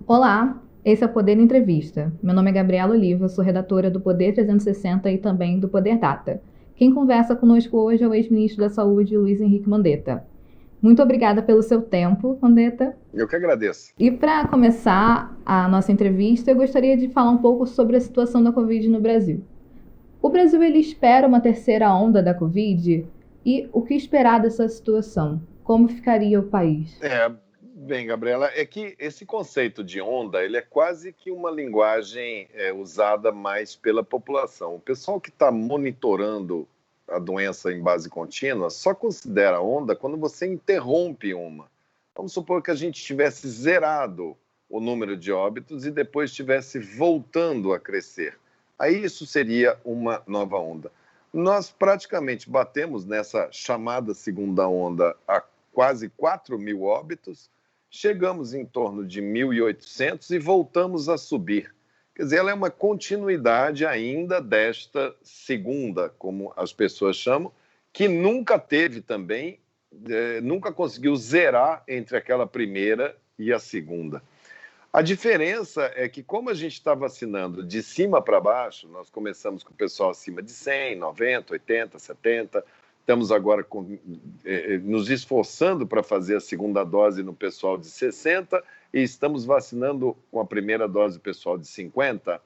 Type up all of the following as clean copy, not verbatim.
Olá, esse é o Poder Entrevista. Meu nome é Gabriela Oliva, sou redatora do Poder 360 e também do Poder Data. Quem conversa conosco hoje é o ex-ministro da Saúde, Luiz Henrique Mandetta. Muito obrigada pelo seu tempo, Mandetta. Eu que agradeço. E para começar a nossa entrevista, eu gostaria de falar um pouco sobre a situação da Covid no Brasil. O Brasil ele espera uma terceira onda da Covid e o que esperar dessa situação? Como ficaria o país? Bem, Gabriela, é que esse conceito de onda, ele é quase que uma linguagem usada mais pela população. O pessoal que está monitorando a doença em base contínua só considera onda quando você interrompe uma. Vamos supor que a gente tivesse zerado o número de óbitos e depois estivesse voltando a crescer. Aí isso seria uma nova onda. Nós praticamente batemos nessa chamada segunda onda a quase 4.000 óbitos, chegamos em torno de 1.800 e voltamos a subir. Quer dizer, ela é uma continuidade ainda desta segunda, como as pessoas chamam, que nunca teve também, nunca conseguiu zerar entre aquela primeira e a segunda. A diferença é que, como a gente está vacinando de cima para baixo, nós começamos com o pessoal acima de 100, 90, 80, 70, estamos agora nos esforçando para fazer a segunda dose no pessoal de 60 e estamos vacinando com a primeira dose o pessoal de 50,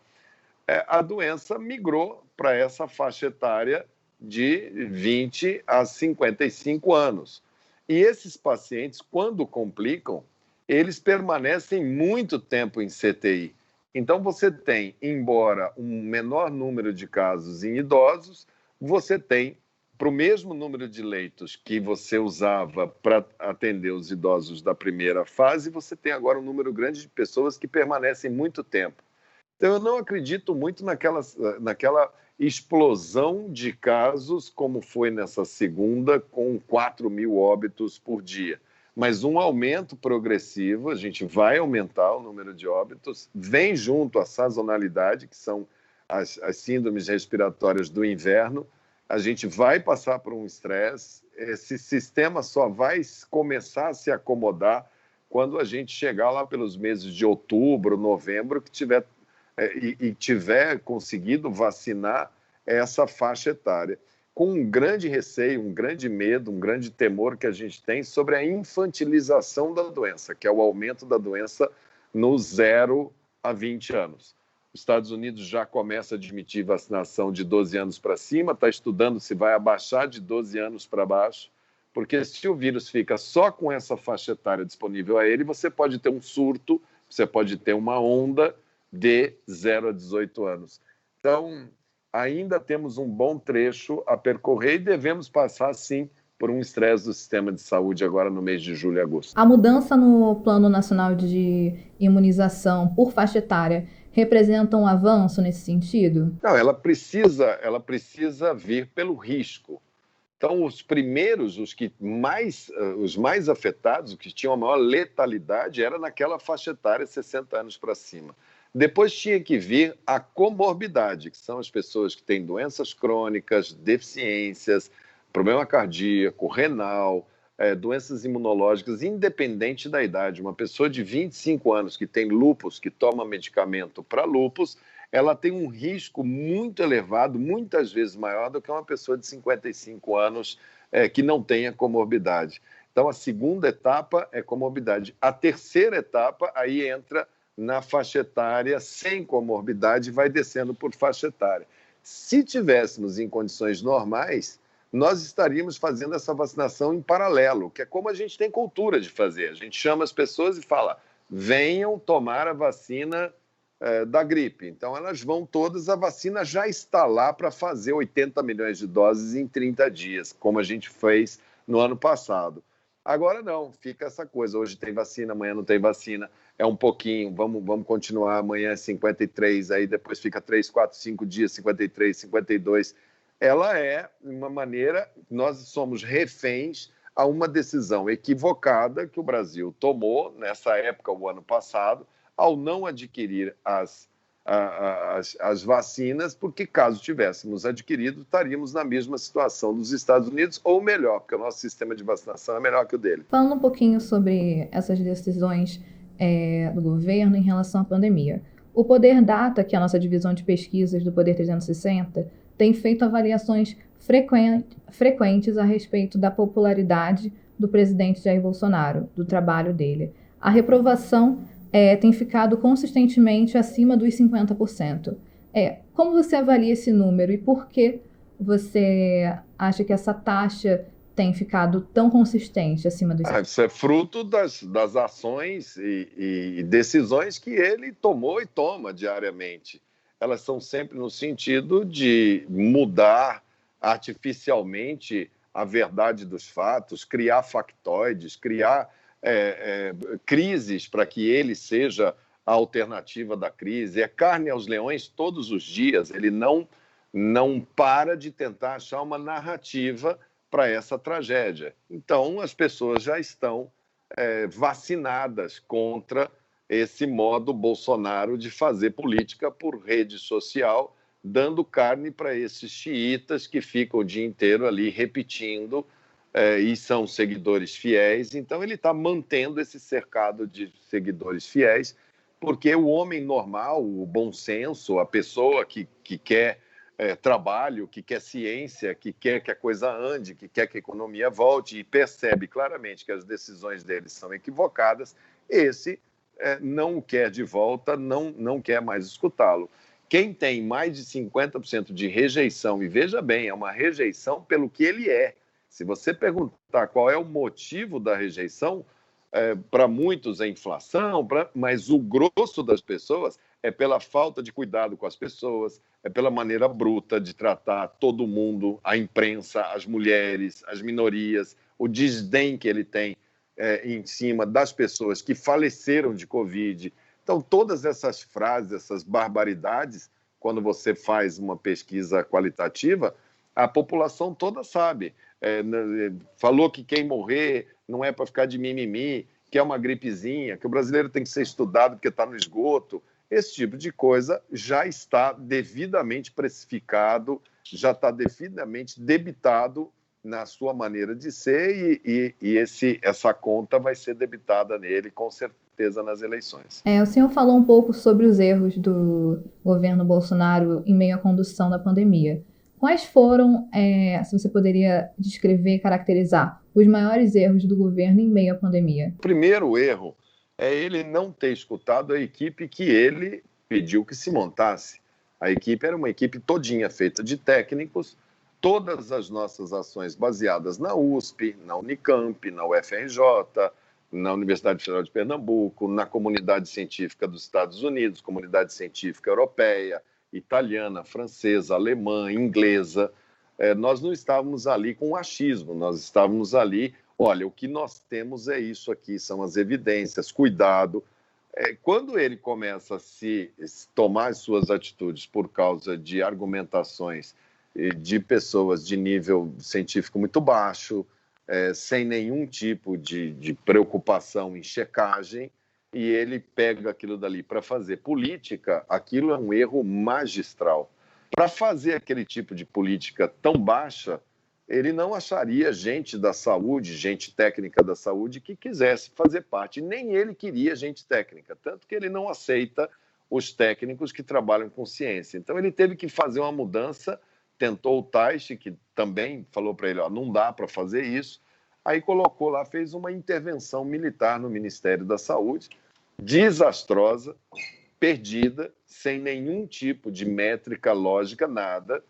a doença migrou para essa faixa etária de 20 a 55 anos. E esses pacientes, quando complicam, eles permanecem muito tempo em CTI. Então, você tem, embora um menor número de casos em idosos, você tem, para o mesmo número de leitos que você usava para atender os idosos da primeira fase, você tem agora um número grande de pessoas que permanecem muito tempo. Então, eu não acredito muito naquela explosão de casos como foi nessa segunda, com 4.000 óbitos por dia. Mas um aumento progressivo, a gente vai aumentar o número de óbitos, vem junto a sazonalidade, que são as síndromes respiratórias do inverno, a gente vai passar por um estresse, esse sistema só vai começar a se acomodar quando a gente chegar lá pelos meses de outubro, novembro, que tiver conseguido vacinar essa faixa etária, com um grande receio, um grande medo, um grande temor que a gente tem sobre a infantilização da doença, que é o aumento da doença no 0 a 20 anos. Os Estados Unidos já começa a admitir vacinação de 12 anos para cima, está estudando se vai abaixar de 12 anos para baixo, porque se o vírus fica só com essa faixa etária disponível a ele, você pode ter um surto, você pode ter uma onda de 0 a 18 anos. Então, ainda temos um bom trecho a percorrer e devemos passar, sim, por um estresse do sistema de saúde agora no mês de julho e agosto. A mudança no Plano Nacional de Imunização por faixa etária representa um avanço nesse sentido? Não, ela precisa vir pelo risco. Então, os primeiros, os mais afetados, os que tinham a maior letalidade, era naquela faixa etária 60 anos para cima. Depois tinha que vir a comorbidade, que são as pessoas que têm doenças crônicas, deficiências, problema cardíaco, renal, doenças imunológicas, independente da idade. Uma pessoa de 25 anos que tem lúpus, que toma medicamento para lúpus, ela tem um risco muito elevado, muitas vezes maior do que uma pessoa de 55 anos que não tenha comorbidade. Então, a segunda etapa é comorbidade. A terceira etapa, aí entra na faixa etária sem comorbidade, vai descendo por faixa etária. Se tivéssemos em condições normais, nós estaríamos fazendo essa vacinação em paralelo, que é como a gente tem cultura de fazer. A gente chama as pessoas e fala, venham tomar a vacina da gripe. Então, elas vão todas, a vacina já está lá para fazer 80 milhões de doses em 30 dias, como a gente fez no ano passado. Agora não, fica essa coisa, hoje tem vacina, amanhã não tem vacina, é um pouquinho, vamos continuar, amanhã é 53, aí depois fica 3, 4, 5 dias, 53, 52. Ela é uma maneira, nós somos reféns a uma decisão equivocada que o Brasil tomou nessa época, o ano passado, ao não adquirir as vacinas, porque caso tivéssemos adquirido, estaríamos na mesma situação dos Estados Unidos, ou melhor, porque o nosso sistema de vacinação é melhor que o dele. Falando um pouquinho sobre essas decisões do governo em relação à pandemia. O Poder Data, que é a nossa divisão de pesquisas do Poder 360, tem feito avaliações frequentes a respeito da popularidade do presidente Jair Bolsonaro, do trabalho dele. A reprovação tem ficado consistentemente acima dos 50%. Como você avalia esse número e por que você acha que essa taxa tem ficado tão consistente acima dos 50%? Isso é fruto das ações e decisões que ele tomou e toma diariamente. Elas são sempre no sentido de mudar artificialmente a verdade dos fatos, criar factoides, criar crises para que ele seja a alternativa da crise. É carne aos leões todos os dias. Ele não para de tentar achar uma narrativa para essa tragédia. Então, as pessoas já estão vacinadas contra esse modo Bolsonaro de fazer política por rede social, dando carne para esses xiitas que ficam o dia inteiro ali repetindo e são seguidores fiéis. Então, ele está mantendo esse cercado de seguidores fiéis, porque o homem normal, o bom senso, a pessoa que quer trabalho, que quer ciência, que quer que a coisa ande, que quer que a economia volte e percebe claramente que as decisões deles são equivocadas, esse não o quer de volta, não quer mais escutá-lo. Quem tem mais de 50% de rejeição, e veja bem, é uma rejeição pelo que ele é. Se você perguntar qual é o motivo da rejeição, para muitos é inflação, mas o grosso das pessoas é pela falta de cuidado com as pessoas, é pela maneira bruta de tratar todo mundo, a imprensa, as mulheres, as minorias, o desdém que ele tem em cima das pessoas que faleceram de Covid. Então, todas essas frases, essas barbaridades, quando você faz uma pesquisa qualitativa, a população toda sabe. Falou que quem morrer não é para ficar de mimimi, que é uma gripezinha, que o brasileiro tem que ser estudado porque está no esgoto. Esse tipo de coisa já está devidamente precificado, já está devidamente debitado na sua maneira de ser e essa conta vai ser debitada nele, com certeza, nas eleições. O senhor falou um pouco sobre os erros do governo Bolsonaro em meio à condução da pandemia. Quais foram, se você poderia descrever, caracterizar, os maiores erros do governo em meio à pandemia? O primeiro erro é ele não ter escutado a equipe que ele pediu que se montasse. A equipe era uma equipe todinha feita de técnicos, todas as nossas ações baseadas na USP, na Unicamp, na UFRJ, na Universidade Federal de Pernambuco, na comunidade científica dos Estados Unidos, comunidade científica europeia, italiana, francesa, alemã, inglesa. Nós não estávamos ali com achismo, nós estávamos ali, olha, o que nós temos é isso aqui, são as evidências, cuidado. Quando ele começa a tomar as suas atitudes por causa de argumentações de pessoas de nível científico muito baixo, sem nenhum tipo de preocupação em checagem, e ele pega aquilo dali para fazer política, aquilo é um erro magistral. Para fazer aquele tipo de política tão baixa, ele não acharia gente da saúde, gente técnica da saúde, que quisesse fazer parte. Nem ele queria gente técnica, tanto que ele não aceita os técnicos que trabalham com ciência. Então, ele teve que fazer uma mudança, tentou o Taishi, que também falou para ele, não dá para fazer isso, aí colocou lá, fez uma intervenção militar no Ministério da Saúde, desastrosa, perdida, sem nenhum tipo de métrica lógica, nada,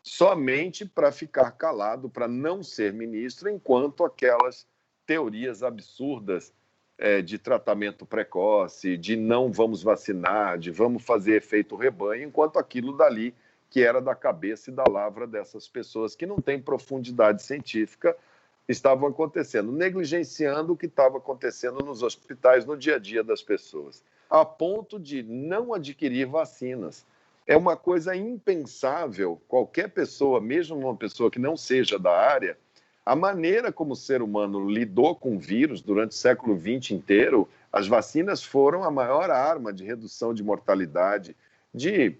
somente para ficar calado, para não ser ministro, enquanto aquelas teorias absurdas de tratamento precoce, de não vamos vacinar, de vamos fazer efeito rebanho, enquanto aquilo dali que era da cabeça e da lavra dessas pessoas que não têm profundidade científica, estavam acontecendo, negligenciando o que estava acontecendo nos hospitais no dia a dia das pessoas, a ponto de não adquirir vacinas. É uma coisa impensável, qualquer pessoa, mesmo uma pessoa que não seja da área, a maneira como o ser humano lidou com o vírus durante o século XX inteiro, as vacinas foram a maior arma de redução de mortalidade, de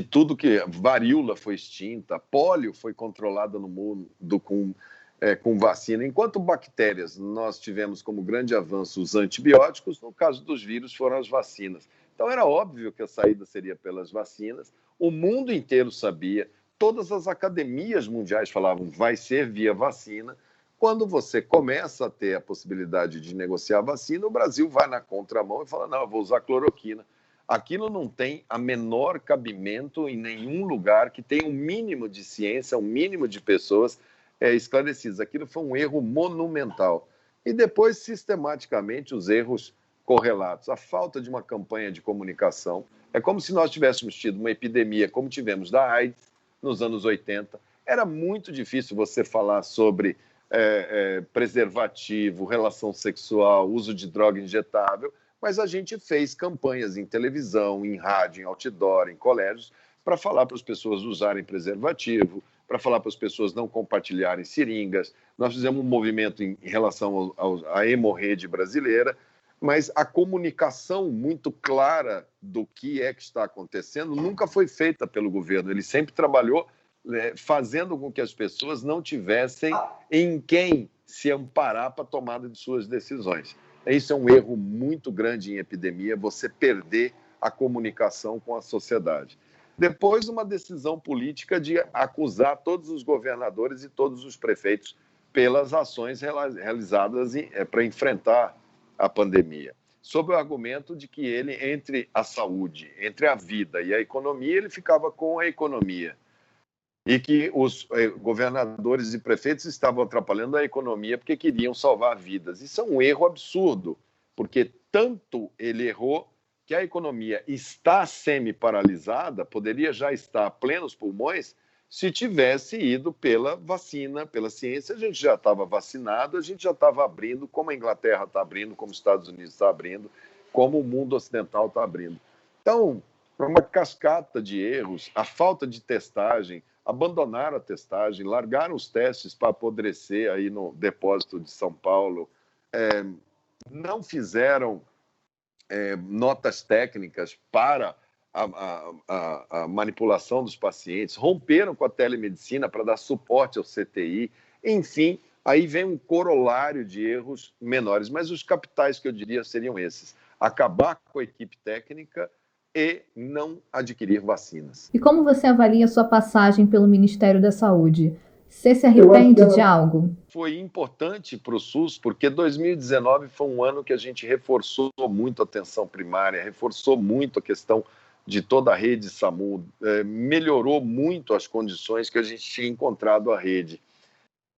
tudo que... Varíola foi extinta, pólio foi controlada no mundo com com vacina. Enquanto bactérias, nós tivemos como grande avanço os antibióticos, no caso dos vírus foram as vacinas. Então era óbvio que a saída seria pelas vacinas, o mundo inteiro sabia, todas as academias mundiais falavam vai ser via vacina. Quando você começa a ter a possibilidade de negociar a vacina, o Brasil vai na contramão e fala, não, eu vou usar cloroquina. Aquilo não tem a menor cabimento em nenhum lugar que tenha um mínimo de ciência, um mínimo de pessoas esclarecidas. Aquilo foi um erro monumental. E depois, sistematicamente, os erros correlatos. A falta de uma campanha de comunicação. É como se nós tivéssemos tido uma epidemia, como tivemos da AIDS nos anos 80. Era muito difícil você falar sobre preservativo, relação sexual, uso de droga injetável, mas a gente fez campanhas em televisão, em rádio, em outdoor, em colégios, para falar para as pessoas usarem preservativo, para falar para as pessoas não compartilharem seringas. Nós fizemos um movimento em relação à hemorrede brasileira, mas a comunicação muito clara do que é que está acontecendo nunca foi feita pelo governo. Ele sempre trabalhou fazendo com que as pessoas não tivessem em quem se amparar para a tomada de suas decisões. Isso é um erro muito grande em epidemia, você perder a comunicação com a sociedade. Depois, uma decisão política de acusar todos os governadores e todos os prefeitos pelas ações realizadas para enfrentar a pandemia, sob o argumento de que ele, entre a saúde, entre a vida e a economia, ele ficava com a economia. E que os governadores e prefeitos estavam atrapalhando a economia porque queriam salvar vidas. Isso é um erro absurdo, porque tanto ele errou que a economia está semi-paralisada, poderia já estar a plenos pulmões, se tivesse ido pela vacina, pela ciência. A gente já estava vacinado, a gente já estava abrindo, como a Inglaterra está abrindo, como os Estados Unidos está abrindo, como o mundo ocidental está abrindo. Então, uma cascata de erros, a falta de testagem, abandonaram a testagem, largaram os testes para apodrecer aí no depósito de São Paulo, não fizeram notas técnicas para a manipulação dos pacientes, romperam com a telemedicina para dar suporte ao CTI, enfim, aí vem um corolário de erros menores, mas os capitais que eu diria seriam esses: acabar com a equipe técnica e não adquirir vacinas. E como você avalia a sua passagem pelo Ministério da Saúde? Você se arrepende de algo? Foi importante para o SUS, porque 2019 foi um ano que a gente reforçou muito a atenção primária, reforçou muito a questão de toda a rede SAMU, melhorou muito as condições que a gente tinha encontrado a rede.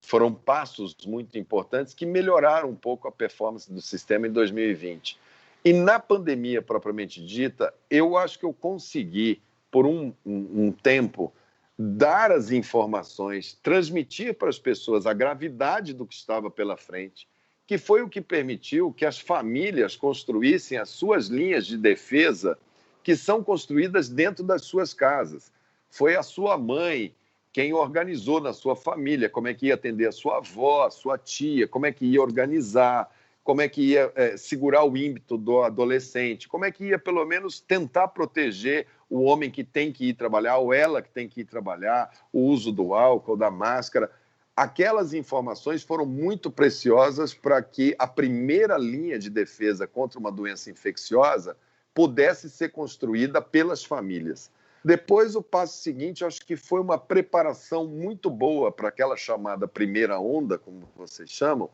Foram passos muito importantes que melhoraram um pouco a performance do sistema em 2020. E na pandemia propriamente dita, eu acho que eu consegui, por um tempo, dar as informações, transmitir para as pessoas a gravidade do que estava pela frente, que foi o que permitiu que as famílias construíssem as suas linhas de defesa, que são construídas dentro das suas casas. Foi a sua mãe quem organizou na sua família como é que ia atender a sua avó, a sua tia, como é que ia organizar, como é que ia segurar o ímpeto do adolescente, como é que ia, pelo menos, tentar proteger o homem que tem que ir trabalhar, ou ela que tem que ir trabalhar, o uso do álcool, da máscara. Aquelas informações foram muito preciosas para que a primeira linha de defesa contra uma doença infecciosa pudesse ser construída pelas famílias. Depois, o passo seguinte, eu acho que foi uma preparação muito boa para aquela chamada primeira onda, como vocês chamam.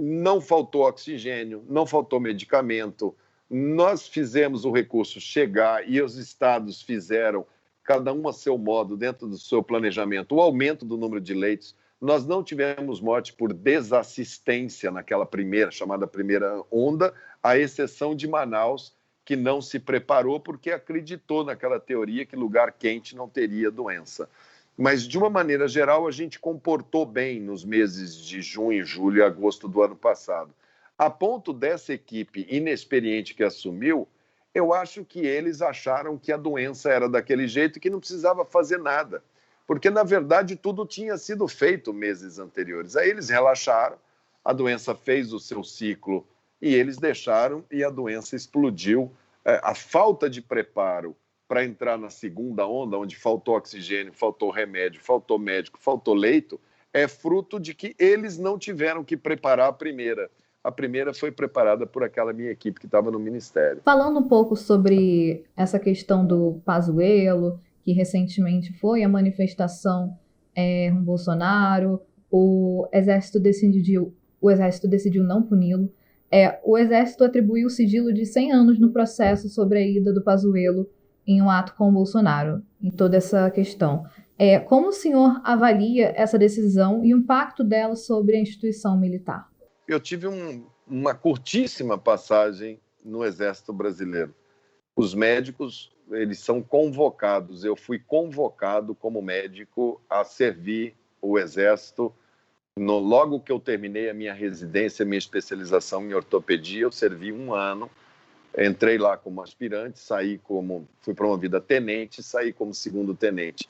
Não faltou oxigênio, não faltou medicamento. Nós fizemos o recurso chegar e os estados fizeram, cada um a seu modo, dentro do seu planejamento, o aumento do número de leitos. Nós não tivemos morte por desassistência naquela chamada primeira onda, à exceção de Manaus, que não se preparou porque acreditou naquela teoria que lugar quente não teria doença. Mas, de uma maneira geral, a gente comportou bem nos meses de junho, julho e agosto do ano passado. A ponto dessa equipe inexperiente que assumiu, eu acho que eles acharam que a doença era daquele jeito e que não precisava fazer nada. Porque, na verdade, tudo tinha sido feito meses anteriores. Aí eles relaxaram, a doença fez o seu ciclo e eles deixaram e a doença explodiu. A falta de preparo para entrar na segunda onda, onde faltou oxigênio, faltou remédio, faltou médico, faltou leito, é fruto de que eles não tiveram que preparar a primeira. A primeira foi preparada por aquela minha equipe que estava no Ministério. Falando um pouco sobre essa questão do Pazuello, que recentemente foi a manifestação com Bolsonaro, o Exército decidiu não puni-lo. O Exército atribuiu o sigilo de 100 anos no processo sobre a ida do Pazuello em um ato com o Bolsonaro, em toda essa questão. Como o senhor avalia essa decisão e o impacto dela sobre a instituição militar? Eu tive uma curtíssima passagem no Exército Brasileiro. Os médicos, eles são convocados. Eu fui convocado como médico a servir o Exército. Logo que eu terminei a minha residência, minha especialização em ortopedia, eu servi 1 ano. Entrei lá como aspirante, fui promovido a tenente, saí como segundo tenente.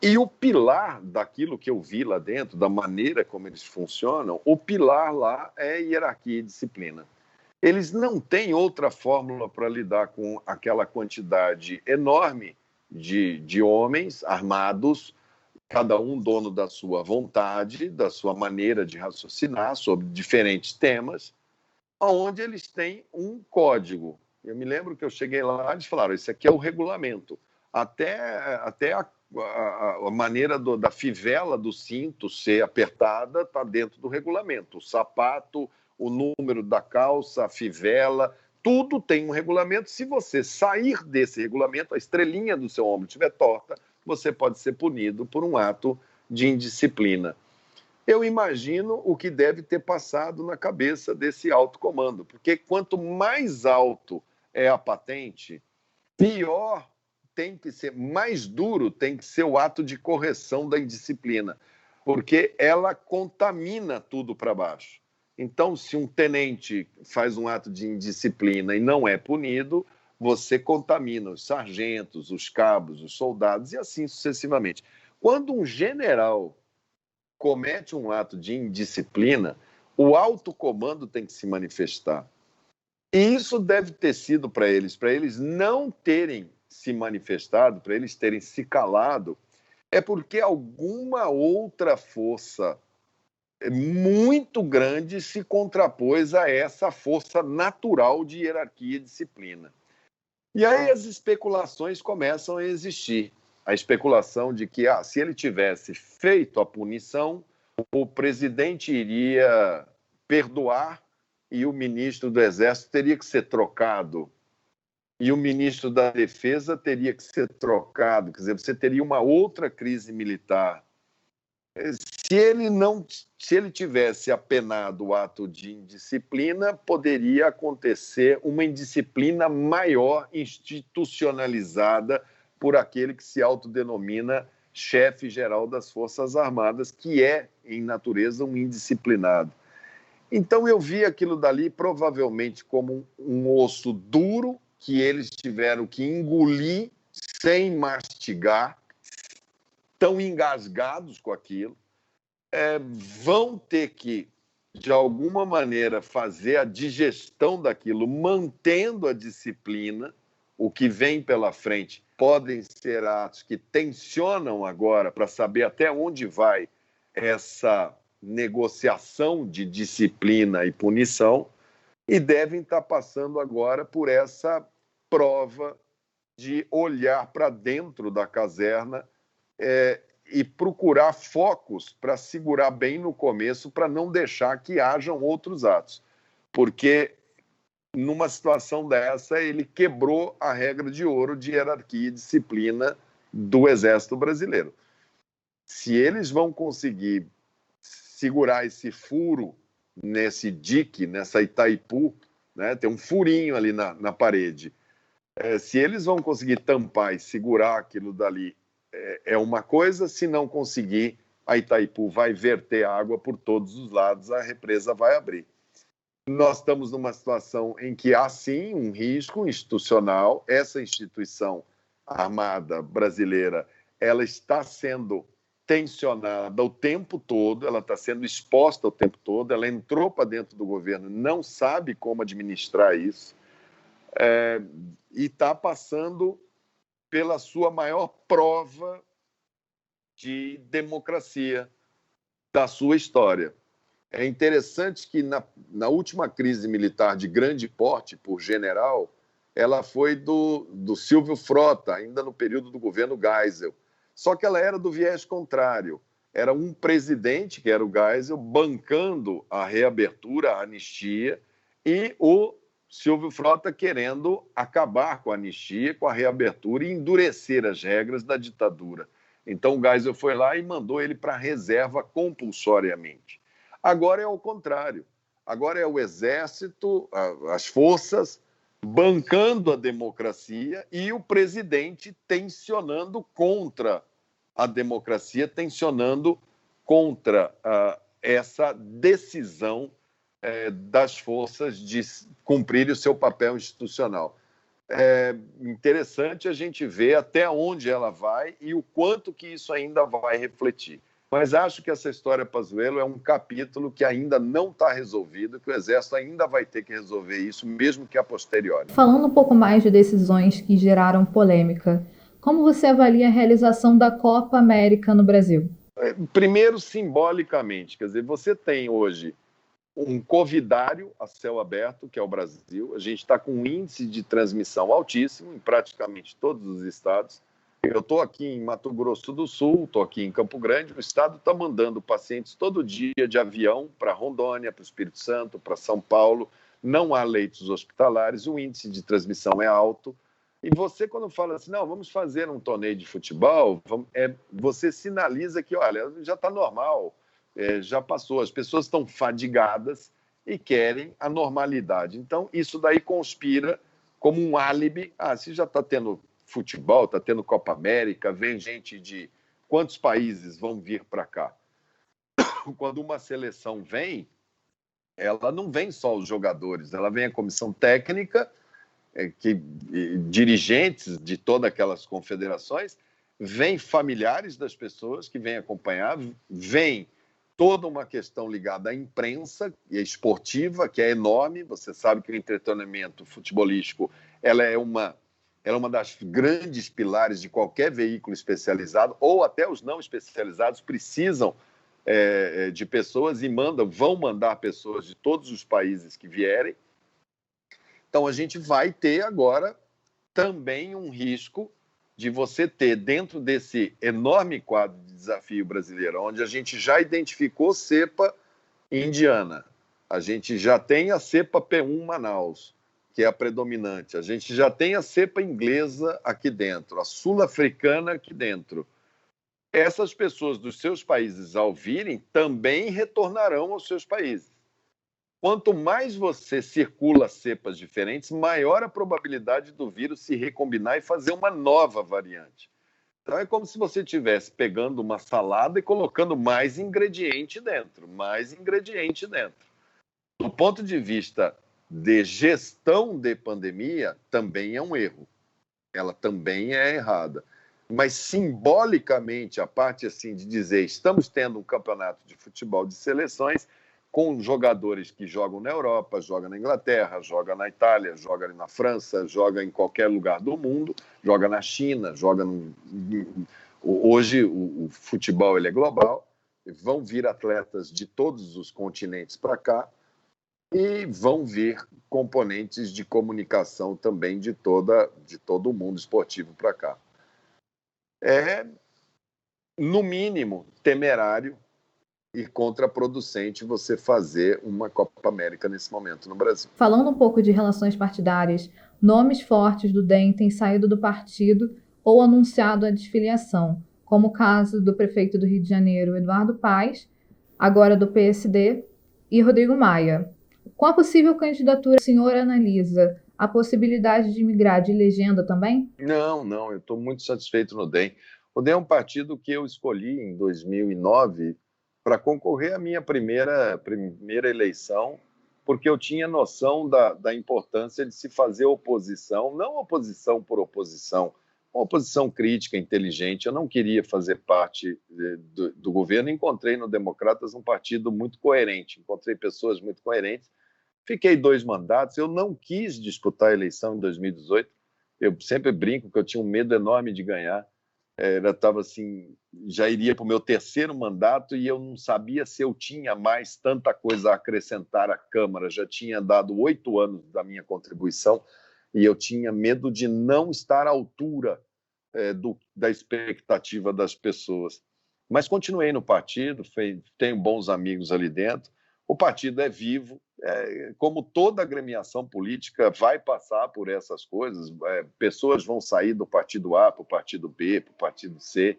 E o pilar daquilo que eu vi lá dentro, da maneira como eles funcionam, o pilar lá é hierarquia e disciplina. Eles não têm outra fórmula para lidar com aquela quantidade enorme de homens armados, cada um dono da sua vontade, da sua maneira de raciocinar sobre diferentes temas, onde eles têm um código. Eu me lembro que eu cheguei lá e eles falaram, esse aqui é o regulamento. Até a maneira da fivela do cinto ser apertada está dentro do regulamento. O sapato, o número da calça, a fivela, tudo tem um regulamento. Se você sair desse regulamento, a estrelinha do seu ombro estiver torta, você pode ser punido por um ato de indisciplina. Eu imagino o que deve ter passado na cabeça desse alto comando, porque quanto mais alto é a patente, pior tem que ser, mais duro tem que ser o ato de correção da indisciplina, porque ela contamina tudo para baixo. Então, se um tenente faz um ato de indisciplina e não é punido, você contamina os sargentos, os cabos, os soldados e assim sucessivamente. Quando um general comete um ato de indisciplina, o alto comando tem que se manifestar. E isso deve ter sido para eles não terem se manifestado, para eles terem se calado, é porque alguma outra força muito grande se contrapôs a essa força natural de hierarquia e disciplina. E aí as especulações começam a existir. A especulação de que, se ele tivesse feito a punição, o presidente iria perdoar e o ministro do Exército teria que ser trocado. E o ministro da Defesa teria que ser trocado. Quer dizer, você teria uma outra crise militar. Se ele tivesse apenado o ato de indisciplina, poderia acontecer uma indisciplina maior, institucionalizada por aquele que se autodenomina chefe geral das Forças Armadas, que é, em natureza, um indisciplinado. Então, eu vi aquilo dali provavelmente como um osso duro que eles tiveram que engolir sem mastigar, tão engasgados com aquilo. Vão ter que, de alguma maneira, fazer a digestão daquilo, mantendo a disciplina. O que vem pela frente podem ser atos que tensionam agora para saber até onde vai essa negociação de disciplina e punição e devem estar passando agora por essa prova de olhar para dentro da caserna e procurar focos para segurar bem no começo, para não deixar que hajam outros atos. Porque, numa situação dessa, ele quebrou a regra de ouro de hierarquia e disciplina do Exército Brasileiro. Se eles vão conseguir segurar esse furo nesse dique, nessa Itaipu, né, tem um furinho ali na parede. Se eles vão conseguir tampar e segurar aquilo dali, é uma coisa. Se não conseguir, a Itaipu vai verter água por todos os lados, a represa vai abrir. Nós estamos numa situação em que há, sim, um risco institucional. Essa instituição armada brasileira, ela está sendo tensionada o tempo todo, ela está sendo exposta o tempo todo, ela entrou para dentro do governo, não sabe como administrar isso, e está passando pela sua maior prova de democracia, da sua história. É interessante que na última crise militar de grande porte, por general, ela foi do Silvio Frota, ainda no período do governo Geisel. Só que ela era do viés contrário. Era um presidente, que era o Geisel, bancando a reabertura, a anistia, e o Silvio Frota querendo acabar com a anistia, com a reabertura e endurecer as regras da ditadura. Então o Geisel foi lá e mandou ele para a reserva compulsoriamente. Agora é ao contrário. Agora é o exército, as forças, bancando a democracia e o presidente tensionando contra a democracia, tensionando contra essa decisão das forças de cumprir o seu papel institucional. É interessante a gente ver até onde ela vai e o quanto que isso ainda vai refletir. Mas acho que essa história Pazuello é um capítulo que ainda não está resolvido, que o Exército ainda vai ter que resolver isso, mesmo que a posteriori. Falando um pouco mais de decisões que geraram polêmica, como você avalia a realização da Copa América no Brasil? Primeiro, simbolicamente, quer dizer, você tem hoje um covidário a céu aberto, que é o Brasil. A gente está com um índice de transmissão altíssimo em praticamente todos os estados. Eu estou aqui em Mato Grosso do Sul, estou aqui em Campo Grande, o estado está mandando pacientes todo dia de avião para Rondônia, para o Espírito Santo, para São Paulo. Não há leitos hospitalares, o índice de transmissão é alto. E você, quando fala assim, não, vamos fazer um torneio de futebol, você sinaliza que, olha, já está normal, já passou, as pessoas estão fadigadas e querem a normalidade. Então, isso daí conspira como um álibi. Se já está tendo futebol, está tendo Copa América, vem gente de quantos países vão vir para cá? Quando uma seleção vem, ela não vem só os jogadores, ela vem a comissão técnica, dirigentes de todas aquelas confederações, vem familiares das pessoas que vêm acompanhar, vem toda uma questão ligada à imprensa e esportiva, que é enorme. Você sabe que o entretenimento futebolístico ela é uma das grandes pilares de qualquer veículo especializado, ou até os não especializados precisam de pessoas e vão mandar pessoas de todos os países que vierem. Então, a gente vai ter agora também um risco de você ter, dentro desse enorme quadro de desafio brasileiro, onde a gente já identificou cepa indiana, a gente já tem a cepa P1 Manaus, que é a predominante, a gente já tem a cepa inglesa aqui dentro, a sul-africana aqui dentro. Essas pessoas dos seus países, ao virem, também retornarão aos seus países. Quanto mais você circula cepas diferentes, maior a probabilidade do vírus se recombinar e fazer uma nova variante. Então, é como se você estivesse pegando uma salada e colocando mais ingrediente dentro, mais ingrediente dentro. Do ponto de vista de gestão de pandemia, também é um erro. Ela também é errada. Mas, simbolicamente, a parte assim de dizer estamos tendo um campeonato de futebol de seleções com jogadores que jogam na Europa, jogam na Inglaterra, jogam na Itália, jogam na França, jogam em qualquer lugar do mundo, jogam na China, Hoje o futebol ele é global, vão vir atletas de todos os continentes para cá e vão vir componentes de comunicação também de todo o mundo esportivo para cá. É, no mínimo, temerário e contraproducente você fazer uma Copa América nesse momento no Brasil. Falando um pouco de relações partidárias, nomes fortes do DEM têm saído do partido ou anunciado a desfiliação, como o caso do prefeito do Rio de Janeiro, Eduardo Paes, agora do PSD, e Rodrigo Maia. Com a possível candidatura, o senhor analisa a possibilidade de migrar de legenda também? Não, eu estou muito satisfeito no DEM. O DEM é um partido que eu escolhi em 2009 para concorrer à minha primeira eleição, porque eu tinha noção da importância de se fazer oposição, não oposição por oposição, uma oposição crítica, inteligente. Eu não queria fazer parte do governo. Encontrei no Democratas um partido muito coerente, encontrei pessoas muito coerentes. Fiquei 2 mandatos, eu não quis disputar a eleição em 2018, eu sempre brinco que eu tinha um medo enorme de ganhar, Estava assim, já iria para o meu terceiro mandato e eu não sabia se eu tinha mais tanta coisa a acrescentar à Câmara. Já tinha dado 8 anos da minha contribuição e eu tinha medo de não estar à altura da expectativa das pessoas. Mas continuei no partido, tenho bons amigos ali dentro. O partido é vivo, como toda agremiação política vai passar por essas coisas. Pessoas vão sair do partido A para o partido B, para o partido C.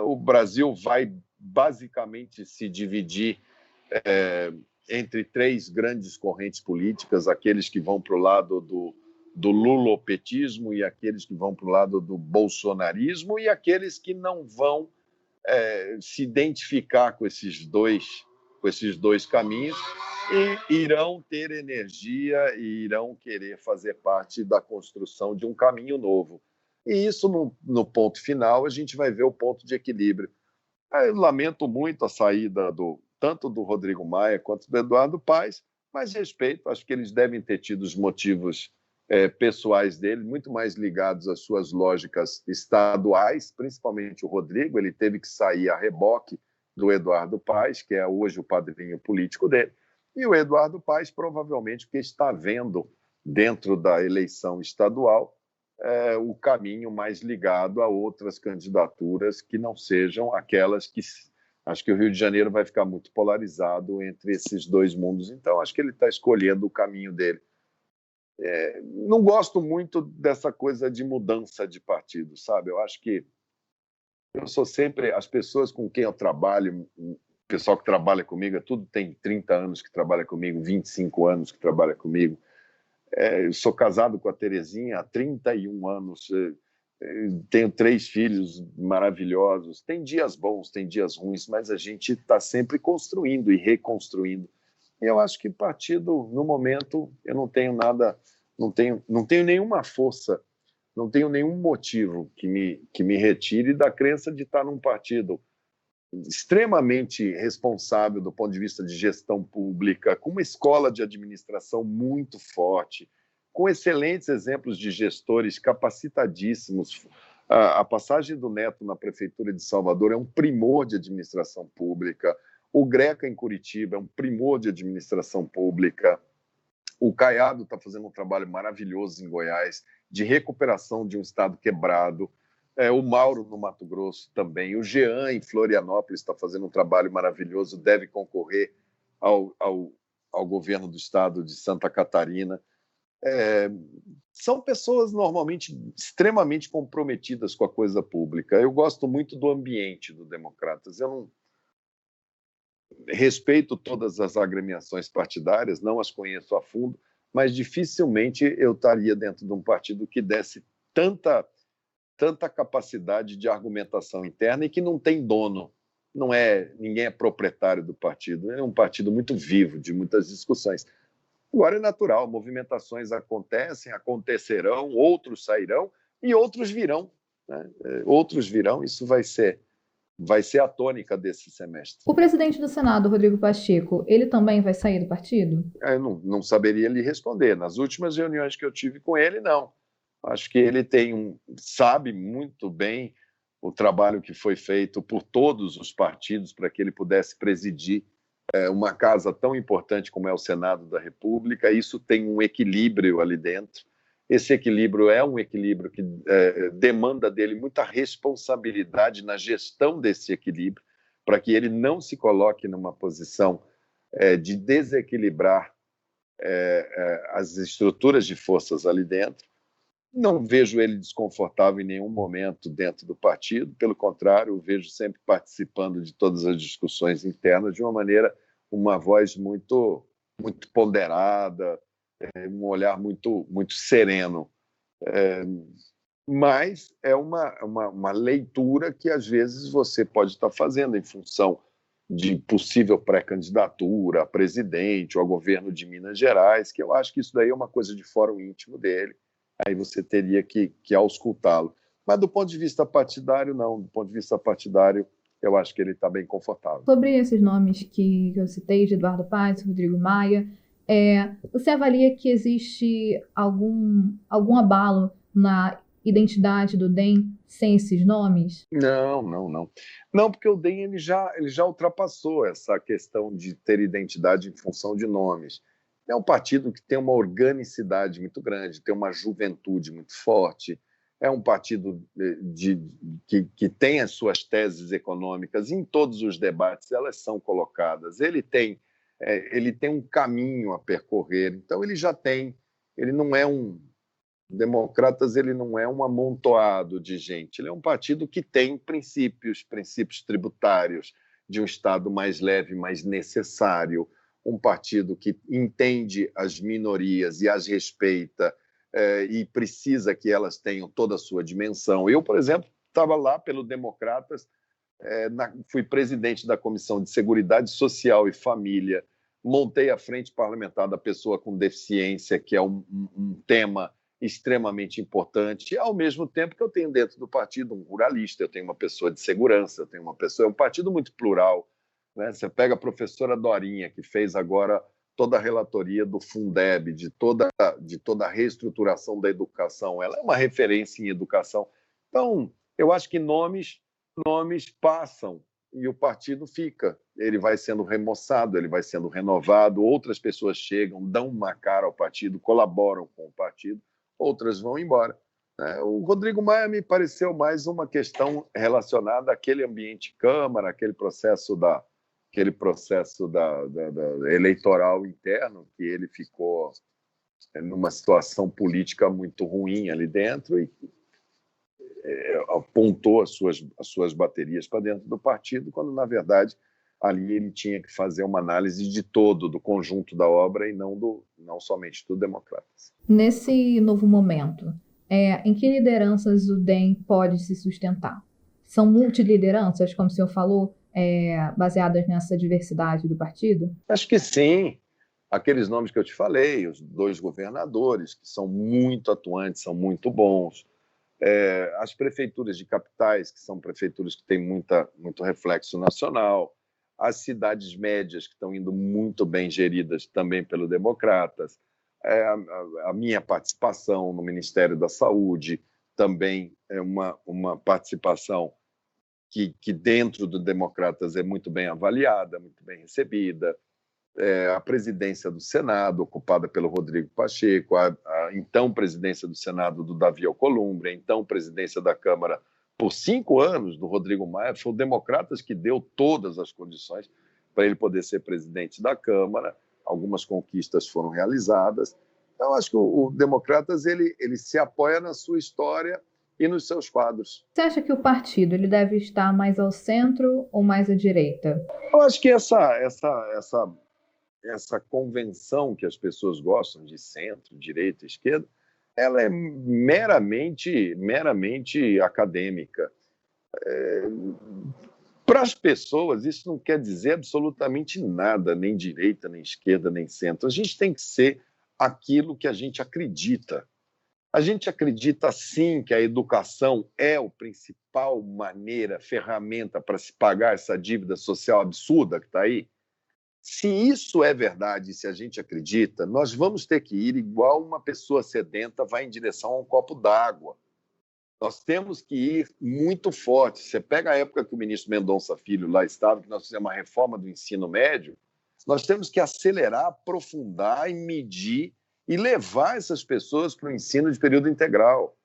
O Brasil vai basicamente se dividir entre três grandes correntes políticas: aqueles que vão para o lado do lulopetismo e aqueles que vão para o lado do bolsonarismo e aqueles que não vão se identificar com esses dois caminhos e irão ter energia e irão querer fazer parte da construção de um caminho novo. E isso, no ponto final, a gente vai ver o ponto de equilíbrio. Eu lamento muito a saída tanto do Rodrigo Maia quanto do Eduardo Paes, mas respeito, acho que eles devem ter tido os motivos pessoais dele, muito mais ligados às suas lógicas estaduais, principalmente o Rodrigo. Ele teve que sair a reboque do Eduardo Paes, que é hoje o padrinho político dele, e o Eduardo Paes provavelmente porque está vendo dentro da eleição estadual o caminho mais ligado a outras candidaturas que não sejam aquelas que... Acho que o Rio de Janeiro vai ficar muito polarizado entre esses dois mundos, então acho que ele está escolhendo o caminho dele. Não gosto muito dessa coisa de mudança de partido, sabe? Eu acho que eu sou sempre... As pessoas com quem eu trabalho, o pessoal que trabalha comigo, tudo tem 30 anos que trabalha comigo, 25 anos que trabalha comigo. Eu sou casado com a Terezinha há 31 anos, tenho 3 filhos maravilhosos. Tem dias bons, tem dias ruins, mas a gente está sempre construindo e reconstruindo. Eu acho que partido, no momento, eu não tenho nada, não tenho nenhuma força, não tenho nenhum motivo que me retire da crença de estar num partido extremamente responsável do ponto de vista de gestão pública, com uma escola de administração muito forte, com excelentes exemplos de gestores capacitadíssimos. A passagem do Neto na Prefeitura de Salvador é um primor de administração pública. O Greca, em Curitiba, é um primor de administração pública. O Caiado está fazendo um trabalho maravilhoso em Goiás, de recuperação de um estado quebrado. O Mauro, no Mato Grosso, também. O Jean, em Florianópolis, está fazendo um trabalho maravilhoso, deve concorrer ao governo do estado de Santa Catarina. São pessoas normalmente extremamente comprometidas com a coisa pública. Eu gosto muito do ambiente do Democratas. Eu não respeito todas as agremiações partidárias, não as conheço a fundo, mas dificilmente eu estaria dentro de um partido que desse tanta capacidade de argumentação interna e que não tem dono. Ninguém é proprietário do partido. É um partido muito vivo, de muitas discussões. Agora é natural, movimentações acontecem, acontecerão, outros sairão e outros virão. Né? Outros virão, isso vai ser a tônica desse semestre. O presidente do Senado, Rodrigo Pacheco, ele também vai sair do partido? Eu não saberia lhe responder. Nas últimas reuniões que eu tive com ele, não. Acho que ele sabe muito bem o trabalho que foi feito por todos os partidos para que ele pudesse presidir uma casa tão importante como é o Senado da República. Isso tem um equilíbrio ali dentro. Esse equilíbrio é um equilíbrio que demanda dele muita responsabilidade na gestão desse equilíbrio, para que ele não se coloque numa posição de desequilibrar as estruturas de forças ali dentro. Não vejo ele desconfortável em nenhum momento dentro do partido, pelo contrário, o vejo sempre participando de todas as discussões internas de uma voz muito, muito ponderada, um olhar muito, muito sereno. Mas é uma leitura que, às vezes, você pode estar fazendo em função de possível pré-candidatura a presidente ou a governo de Minas Gerais, que eu acho que isso daí é uma coisa de fórum íntimo dele. Aí você teria que auscultá-lo. Mas do ponto de vista partidário, não. Do ponto de vista partidário, eu acho que ele está bem confortável. Sobre esses nomes que eu citei, de Eduardo Paes, Rodrigo Maia, você avalia que existe algum abalo na identidade do DEM sem esses nomes? Não, não, não. Não, porque o DEM ele já ultrapassou essa questão de ter identidade em função de nomes. É um partido que tem uma organicidade muito grande, tem uma juventude muito forte, é um partido que tem as suas teses econômicas em todos os debates, elas são colocadas. Ele tem um caminho a percorrer, então ele não é um Democratas ele não é um amontoado de gente, ele é um partido que tem princípios tributários de um Estado mais leve, mais necessário, um partido que entende as minorias e as respeita e precisa que elas tenham toda a sua dimensão. Eu, por exemplo, estava lá pelo Democratas, fui presidente da Comissão de Seguridade Social e Família, montei a Frente Parlamentar da Pessoa com Deficiência, que é um tema extremamente importante, ao mesmo tempo que eu tenho dentro do partido um ruralista, eu tenho uma pessoa de segurança, eu tenho uma pessoa, é um partido muito plural, né? Você pega a professora Dorinha, que fez agora toda a relatoria do Fundeb, de toda a reestruturação da educação, ela é uma referência em educação. Então, eu acho que nomes passam e o partido fica. Ele vai sendo remoçado, ele vai sendo renovado, outras pessoas chegam, dão uma cara ao partido, colaboram com o partido, outras vão embora. O Rodrigo Maia me pareceu mais uma questão relacionada àquele ambiente Câmara, aquele processo eleitoral interno, que ele ficou numa situação política muito ruim ali dentro e apontou as suas baterias para dentro do partido, quando, na verdade, ali ele tinha que fazer uma análise de todo, do conjunto da obra e não somente do Democratas. Nesse novo momento, em que lideranças o DEM pode se sustentar? São multilideranças, como o senhor falou, baseadas nessa diversidade do partido? Acho que sim. Aqueles nomes que eu te falei, os 2 governadores, que são muito atuantes, são muito bons. As prefeituras de capitais, que são prefeituras que têm muito reflexo nacional. As cidades médias, que estão indo muito bem geridas também pelo Democratas. A minha participação no Ministério da Saúde também é uma participação que dentro do Democratas é muito bem avaliada, muito bem recebida. A presidência do Senado, ocupada pelo Rodrigo Pacheco, a então presidência do Senado do Davi Alcolumbre, a então presidência da Câmara por 5 anos do Rodrigo Maia, foi o Democratas que deu todas as condições para ele poder ser presidente da Câmara, algumas conquistas foram realizadas. Então, acho que o Democratas ele se apoia na sua história e nos seus quadros. Você acha que o partido ele deve estar mais ao centro ou mais à direita? Eu acho que essa convenção que as pessoas gostam de centro, direita, esquerda, ela é meramente acadêmica. Para as pessoas, isso não quer dizer absolutamente nada, nem direita, nem esquerda, nem centro. A gente tem que ser aquilo que a gente acredita. A gente acredita, sim, que a educação é a principal ferramenta para se pagar essa dívida social absurda que está aí. Se isso é verdade, se a gente acredita, nós vamos ter que ir igual uma pessoa sedenta vai em direção a um copo d'água. Nós temos que ir muito forte. Você pega a época que o ministro Mendonça Filho lá estava, que nós fizemos uma reforma do ensino médio, nós temos que acelerar, aprofundar e medir e levar essas pessoas para o ensino de período integral.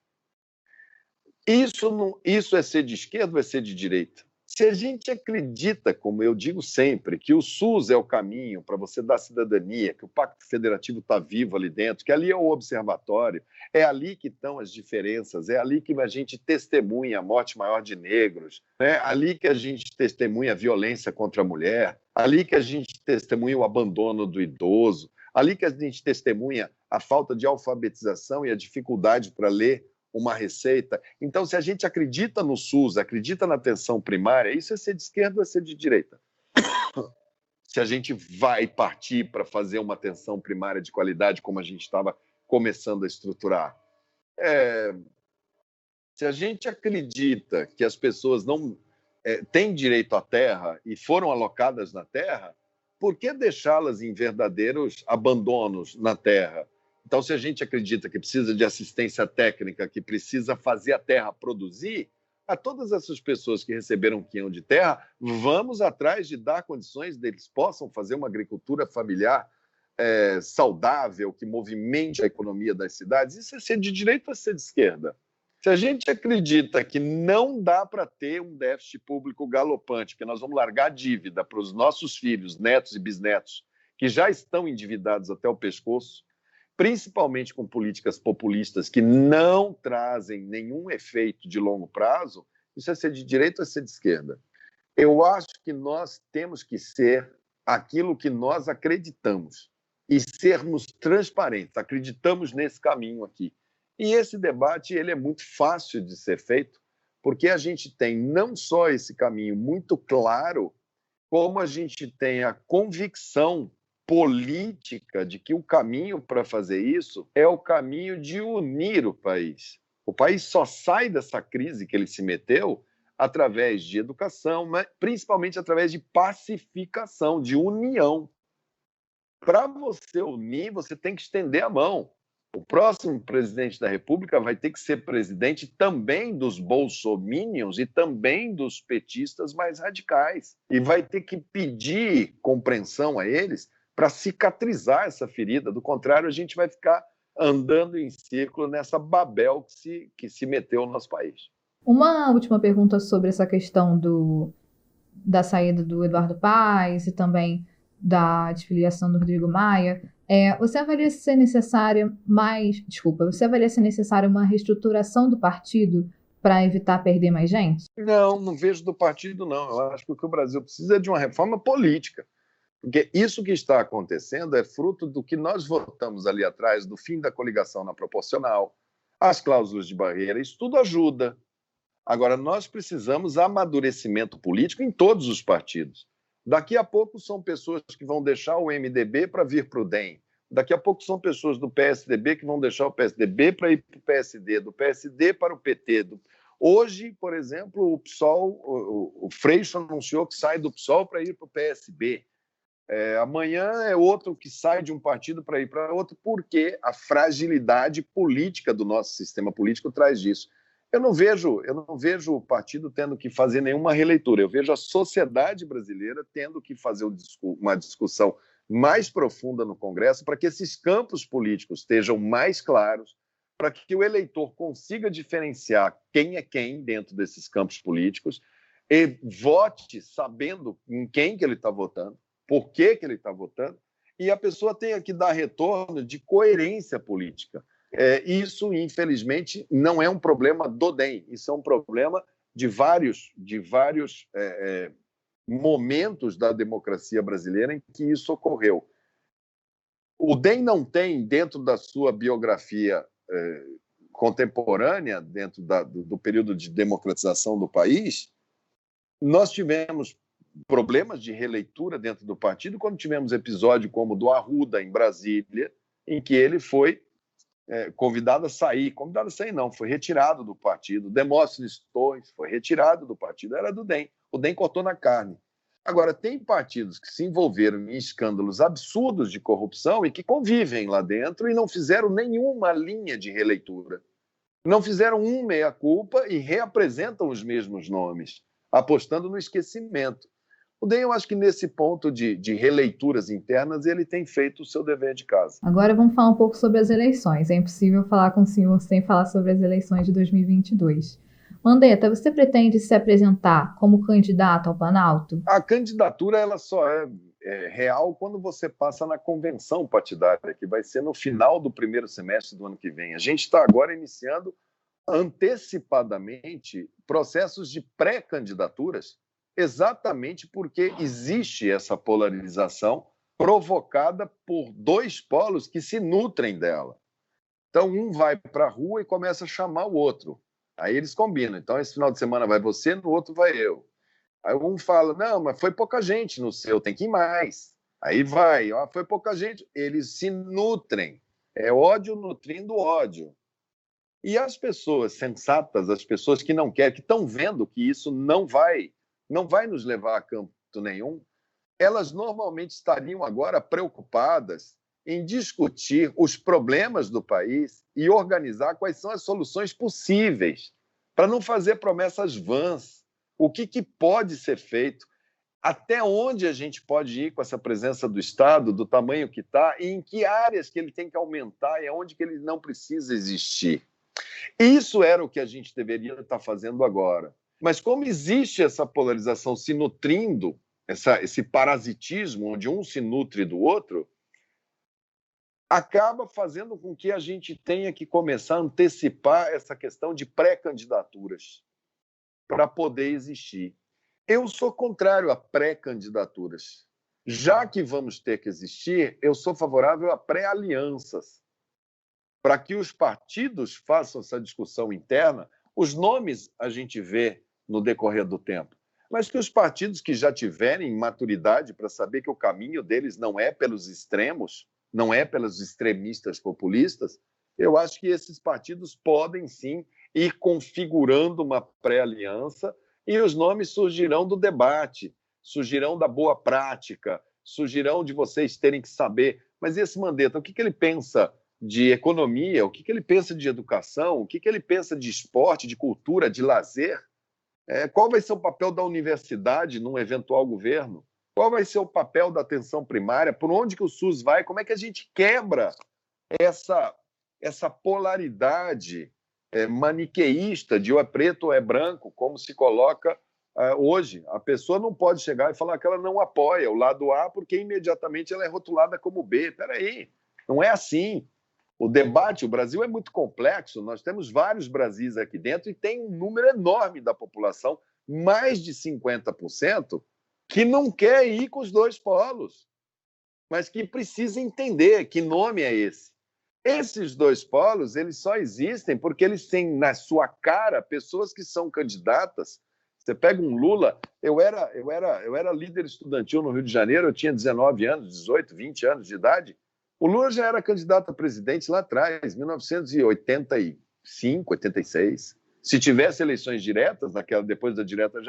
Isso é ser de esquerda ou é ser de direita? Se a gente acredita, como eu digo sempre, que o SUS é o caminho para você dar cidadania, que o Pacto Federativo está vivo ali dentro, que ali é o observatório, é ali que estão as diferenças, é ali que a gente testemunha a morte maior de negros, é ali que a gente testemunha a violência contra a mulher, ali que a gente testemunha o abandono do idoso, ali que a gente testemunha a falta de alfabetização e a dificuldade para ler uma receita. Então, se a gente acredita no SUS, acredita na atenção primária, isso é ser de esquerda ou é ser de direita? Se a gente vai partir para fazer uma atenção primária de qualidade, como a gente estava começando a estruturar. Se a gente acredita que as pessoas não têm direito à terra e foram alocadas na terra, por que deixá-las em verdadeiros abandonos na terra? Então, se a gente acredita que precisa de assistência técnica, que precisa fazer a terra produzir, a todas essas pessoas que receberam um quinhão de terra, vamos atrás de dar condições deles possam fazer uma agricultura familiar saudável, que movimente a economia das cidades. Isso é ser de direita ou ser de esquerda? Se a gente acredita que não dá para ter um déficit público galopante, porque nós vamos largar dívida para os nossos filhos, netos e bisnetos, que já estão endividados até o pescoço, principalmente com políticas populistas que não trazem nenhum efeito de longo prazo, isso é ser de direita ou é ser de esquerda? Eu acho que nós temos que ser aquilo que nós acreditamos e sermos transparentes. Acreditamos nesse caminho aqui. E esse debate ele é muito fácil de ser feito, porque a gente tem não só esse caminho muito claro, como a gente tem a convicção política de que o caminho para fazer isso é o caminho de unir o país. O país só sai dessa crise que ele se meteu através de educação, mas principalmente através de pacificação, de união. Para você unir, você tem que estender a mão. O próximo presidente da República vai ter que ser presidente também dos bolsominions e também dos petistas mais radicais. E vai ter que pedir compreensão a eles para cicatrizar essa ferida. Do contrário, a gente vai ficar andando em círculo nessa Babel que se meteu no nosso país. Uma última pergunta sobre essa questão da saída do Eduardo Paes e também da desfiliação do Rodrigo Maia. Você avalia ser necessária uma reestruturação do partido para evitar perder mais gente? Não vejo do partido, não. Eu acho que o que o Brasil precisa é de uma reforma política. Porque isso que está acontecendo é fruto do que nós votamos ali atrás, do fim da coligação na proporcional, as cláusulas de barreira, isso tudo ajuda. Agora, nós precisamos amadurecimento político em todos os partidos. Daqui a pouco são pessoas que vão deixar o MDB para vir para o DEM. Daqui a pouco são pessoas do PSDB que vão deixar o PSDB para ir para o PSD, do PSD para o PT. Hoje, por exemplo, o PSOL, o Freixo anunciou que sai do PSOL para ir para o PSB. Amanhã é outro que sai de um partido para ir para outro, porque a fragilidade política do nosso sistema político traz disso. Eu não vejo o partido tendo que fazer nenhuma releitura. Eu vejo a sociedade brasileira tendo que fazer uma discussão mais profunda no Congresso para que esses campos políticos estejam mais claros, para que o eleitor consiga diferenciar quem é quem dentro desses campos políticos e vote sabendo em quem que ele está votando, por que ele está votando, e a pessoa tenha que dar retorno de coerência política. Isso, infelizmente, não é um problema do DEM, isso é um problema de vários momentos da democracia brasileira em que isso ocorreu. O DEM não tem, dentro da sua biografia contemporânea, dentro do período de democratização do país, nós tivemos problemas de releitura dentro do partido quando tivemos episódio como o do Arruda, em Brasília, em que ele foi convidado a sair não, foi retirado do partido. Demóstenes Torres foi retirado do partido, era do DEM. O DEM cortou na carne. Agora, tem partidos que se envolveram em escândalos absurdos de corrupção e que convivem lá dentro e não fizeram nenhuma linha de releitura. Não fizeram meia-culpa e reapresentam os mesmos nomes, apostando no esquecimento. O DEM, eu acho que nesse ponto de releituras internas, ele tem feito o seu dever de casa. Agora vamos falar um pouco sobre as eleições. É impossível falar com o senhor sem falar sobre as eleições de 2022. Mandetta, você pretende se apresentar como candidato ao Planalto? A candidatura ela só é real quando você passa na convenção partidária, que vai ser no final do primeiro semestre do ano que vem. A gente está agora iniciando antecipadamente processos de pré-candidaturas, exatamente porque existe essa polarização provocada por dois polos que se nutrem dela. Então, um vai para a rua e começa a chamar o outro. Aí eles combinam. Então, esse final de semana vai você, no outro vai eu. Aí um fala, não, mas foi pouca gente no seu, tem que ir mais. Aí vai, foi pouca gente. Eles se nutrem. É ódio nutrindo ódio. E as pessoas sensatas, as pessoas que não querem, que estão vendo que isso não vai nos levar a canto nenhum, elas normalmente estariam agora preocupadas em discutir os problemas do país e organizar quais são as soluções possíveis para não fazer promessas vãs. O que pode ser feito? Até onde a gente pode ir com essa presença do Estado, do tamanho que está, e em que áreas que ele tem que aumentar e onde que ele não precisa existir. Isso era o que a gente deveria estar fazendo agora. Mas como existe essa polarização se nutrindo, esse parasitismo, onde um se nutre do outro, acaba fazendo com que a gente tenha que começar a antecipar essa questão de pré-candidaturas para poder existir. Eu sou contrário a pré-candidaturas. Já que vamos ter que existir, eu sou favorável a pré-alianças, para que os partidos façam essa discussão interna. Os nomes a gente vê no decorrer do tempo, mas que os partidos que já tiverem maturidade para saber que o caminho deles não é pelos extremos, não é pelos extremistas populistas, eu acho que esses partidos podem sim ir configurando uma pré-aliança e os nomes surgirão do debate, surgirão da boa prática, surgirão de vocês terem que saber. Mas esse Mandetta, o que ele pensa de economia, o que ele pensa de educação, o que ele pensa de esporte, de cultura, de lazer? Qual vai ser o papel da universidade num eventual governo? Qual vai ser o papel da atenção primária? Por onde que o SUS vai? Como é que a gente quebra essa polaridade maniqueísta de ou é preto ou é branco, como se coloca hoje? A pessoa não pode chegar e falar que ela não apoia o lado A porque imediatamente ela é rotulada como B. Espera aí, não é assim. O debate, o Brasil é muito complexo, nós temos vários Brasis aqui dentro e tem um número enorme da população, mais de 50%, que não quer ir com os dois polos, mas que precisa entender que nome é esse. Esses dois polos, eles só existem porque eles têm na sua cara pessoas que são candidatas. Você pega um Lula, eu era líder estudantil no Rio de Janeiro, eu tinha 19 anos, 18, 20 anos de idade. O Lula já era candidato a presidente lá atrás, 1985, 86. Se tivesse eleições diretas, depois da direta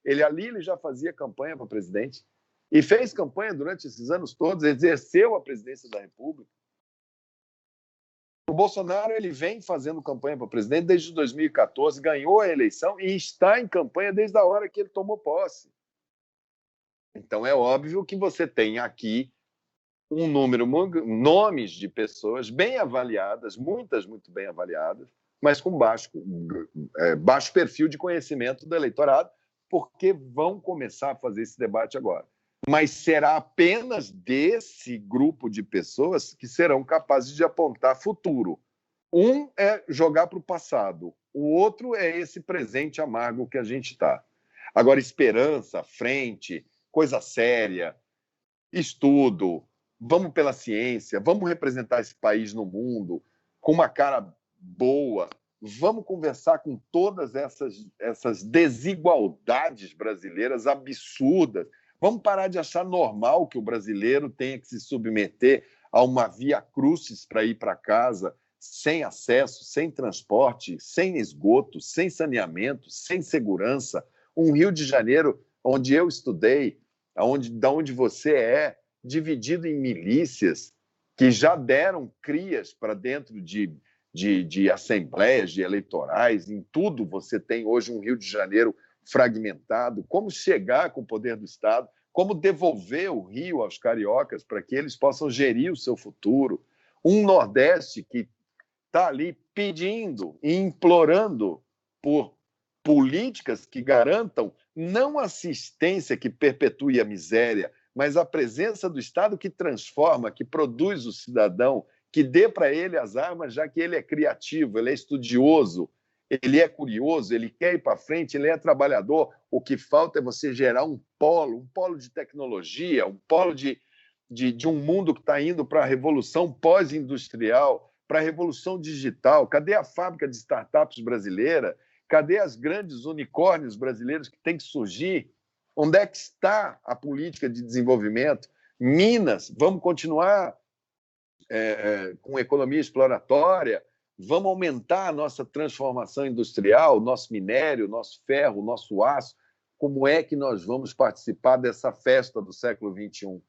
ele já fazia campanha para presidente. E fez campanha durante esses anos todos, exerceu a presidência da República. O Bolsonaro ele vem fazendo campanha para presidente desde 2014, ganhou a eleição e está em campanha desde a hora que ele tomou posse. Então é óbvio que você tem aqui um número, nomes de pessoas bem avaliadas, muitas muito bem avaliadas, mas com baixo perfil de conhecimento do eleitorado, porque vão começar a fazer esse debate agora. Mas será apenas desse grupo de pessoas que serão capazes de apontar futuro. Um é jogar para o passado, o outro é esse presente amargo que a gente está. Agora, esperança, frente, coisa séria, estudo, vamos pela ciência, vamos representar esse país no mundo com uma cara boa, vamos conversar com todas essas desigualdades brasileiras absurdas, vamos parar de achar normal que o brasileiro tenha que se submeter a uma via crucis para ir para casa, sem acesso, sem transporte, sem esgoto, sem saneamento, sem segurança. Um Rio de Janeiro, onde eu estudei, da onde você dividido em milícias que já deram crias para dentro de assembleias, de eleitorais, em tudo você tem hoje um Rio de Janeiro fragmentado. Como chegar com o poder do Estado, como devolver o Rio aos cariocas para que eles possam gerir o seu futuro. Um Nordeste que está ali pedindo e implorando por políticas que garantam não assistência que perpetue a miséria, mas a presença do Estado que transforma, que produz o cidadão, que dê para ele as armas, já que ele é criativo, ele é estudioso, ele é curioso, ele quer ir para frente, ele é trabalhador. O que falta é você gerar um polo de tecnologia, um polo de um mundo que está indo para a revolução pós-industrial, para a revolução digital. Cadê a fábrica de startups brasileira? Cadê as grandes unicórnios brasileiros que têm que surgir? Onde é que está a política de desenvolvimento? Minas, vamos continuar com economia exploratória? Vamos aumentar a nossa transformação industrial, nosso minério, nosso ferro, nosso aço? Como é que nós vamos participar dessa festa do século XXI?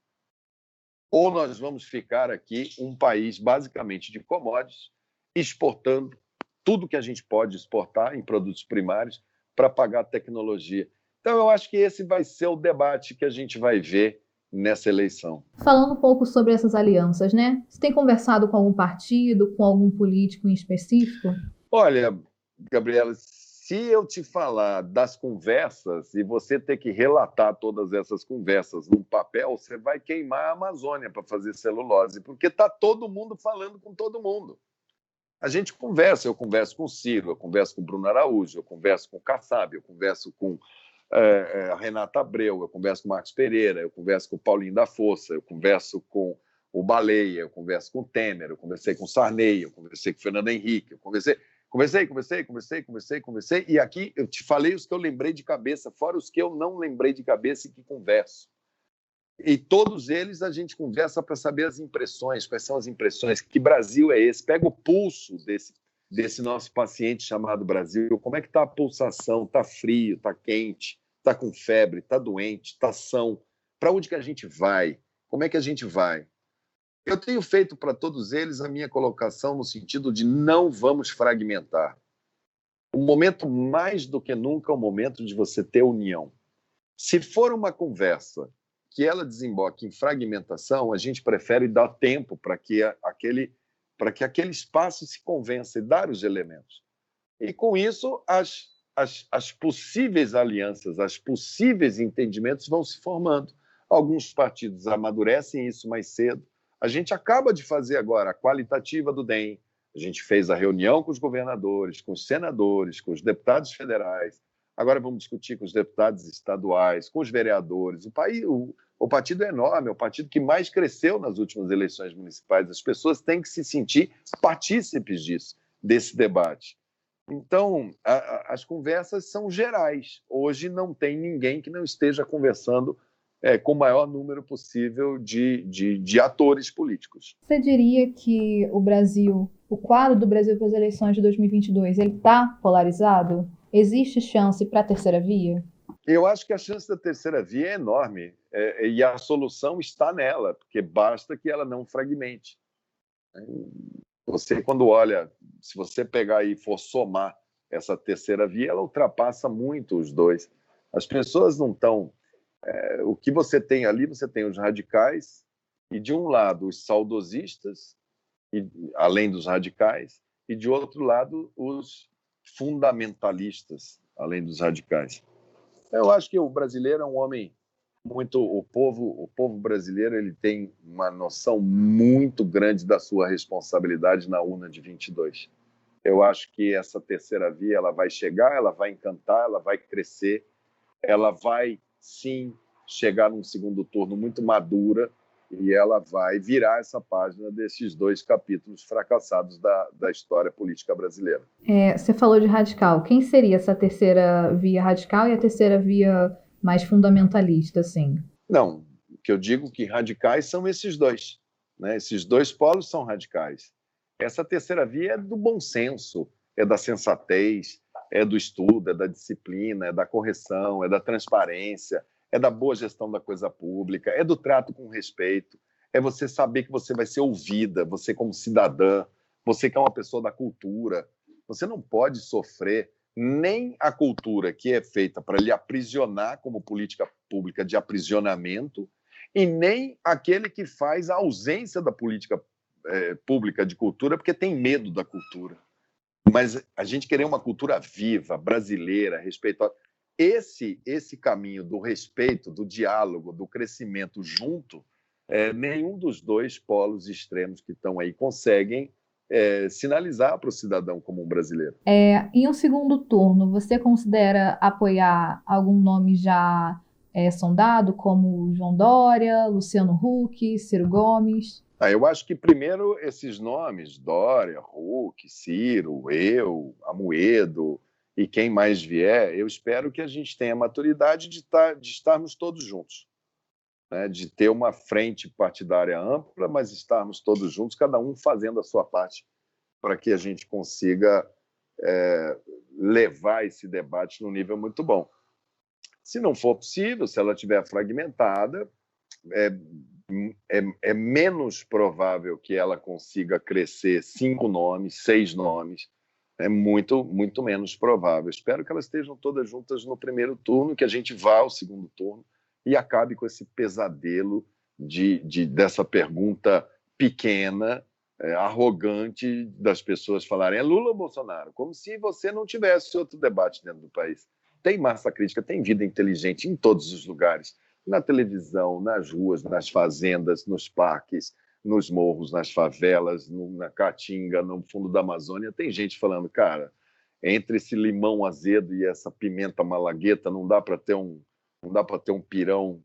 Ou nós vamos ficar aqui um país basicamente de commodities, exportando tudo que a gente pode exportar em produtos primários para pagar a tecnologia. Então, eu acho que esse vai ser o debate que a gente vai ver nessa eleição. Falando um pouco sobre essas alianças, né? Você tem conversado com algum partido, com algum político em específico? Olha, Gabriela, se eu te falar das conversas e você ter que relatar todas essas conversas num papel, você vai queimar a Amazônia para fazer celulose, porque está todo mundo falando com todo mundo. A gente conversa, eu converso com o Ciro, eu converso com o Bruno Araújo, eu converso com o Kassab, eu converso com a Renata Abreu, eu converso com o Marcos Pereira, eu converso com o Paulinho da Força, eu converso com o Baleia, eu converso com o Temer, eu conversei com o Sarney, eu conversei com o Fernando Henrique, eu conversei, e aqui eu te falei os que eu lembrei de cabeça, fora os que eu não lembrei de cabeça e que converso. E todos eles a gente conversa para saber as impressões, quais são as impressões, que Brasil é esse, pega o pulso desse nosso paciente chamado Brasil, como é que está a pulsação, está frio, está quente, está com febre, está doente, está são, para onde que a gente vai, como é que a gente vai? Eu tenho feito para todos eles a minha colocação no sentido de não vamos fragmentar. O momento, mais do que nunca, é o momento de você ter união. Se for uma conversa que ela desemboque em fragmentação, a gente prefere dar tempo para que aquele espaço se convença e dar os elementos. E, com isso, as possíveis alianças, as possíveis entendimentos vão se formando. Alguns partidos amadurecem isso mais cedo. A gente acaba de fazer agora a qualitativa do DEM, a gente fez a reunião com os governadores, com os senadores, com os deputados federais. Agora vamos discutir com os deputados estaduais, com os vereadores. O partido é enorme, é o partido que mais cresceu nas últimas eleições municipais. As pessoas têm que se sentir partícipes disso, desse debate. Então, as conversas são gerais. Hoje não tem ninguém que não esteja conversando com o maior número possível de atores políticos. Você diria que o quadro do Brasil para as eleições de 2022, ele está polarizado? Existe chance para a terceira via? Eu acho que a chance da terceira via é enorme, e a solução está nela, porque basta que ela não fragmente. Você, quando olha, se você pegar e for somar essa terceira via, ela ultrapassa muito os dois. As pessoas não estão... o que você tem ali, você tem os radicais, e de um lado os saudosistas, além dos radicais, e de outro lado os fundamentalistas, além dos radicais. Eu acho que o brasileiro é um homem muito... O povo brasileiro, ele tem uma noção muito grande da sua responsabilidade na urna de 22. Eu acho que essa terceira via ela vai chegar, ela vai encantar, ela vai crescer, ela vai, sim, chegar num segundo turno muito madura, e ela vai virar essa página desses dois capítulos fracassados da história política brasileira. Você falou de radical. Quem seria essa terceira via radical e a terceira via mais fundamentalista, assim? Não, o que eu digo que radicais são esses dois, né? Esses dois polos são radicais. Essa terceira via é do bom senso, é da sensatez, é do estudo, é da disciplina, é da correção, é da transparência, é da boa gestão da coisa pública, é do trato com respeito, é você saber que você vai ser ouvida, você como cidadã, você que é uma pessoa da cultura. Você não pode sofrer nem a cultura que é feita para lhe aprisionar como política pública de aprisionamento, e nem aquele que faz a ausência da política pública de cultura porque tem medo da cultura. Mas a gente querer uma cultura viva, brasileira, respeitosa. Esse caminho do respeito, do diálogo, do crescimento junto, nenhum dos dois polos extremos que estão aí conseguem sinalizar para o cidadão como um brasileiro. Em um segundo turno, você considera apoiar algum nome já sondado, como João Dória, Luciano Huck, Ciro Gomes? Eu acho que primeiro esses nomes, Dória, Huck, Ciro, eu, Amoedo e quem mais vier, eu espero que a gente tenha a maturidade de estarmos todos juntos, né? De ter uma frente partidária ampla, mas estarmos todos juntos, cada um fazendo a sua parte, para que a gente consiga levar esse debate num nível muito bom. Se não for possível, se ela estiver fragmentada, é menos provável que ela consiga crescer 5 nomes, 6 nomes. É muito, muito menos provável. Espero que elas estejam todas juntas no primeiro turno, que a gente vá ao segundo turno e acabe com esse pesadelo dessa pergunta pequena, arrogante das pessoas falarem é Lula ou Bolsonaro? Como se você não tivesse outro debate dentro do país. Tem massa crítica, tem vida inteligente em todos os lugares, na televisão, nas ruas, nas fazendas, nos parques, nos morros, nas favelas, na Caatinga, no fundo da Amazônia, tem gente falando, cara, entre esse limão azedo e essa pimenta malagueta, não dá para ter um pirão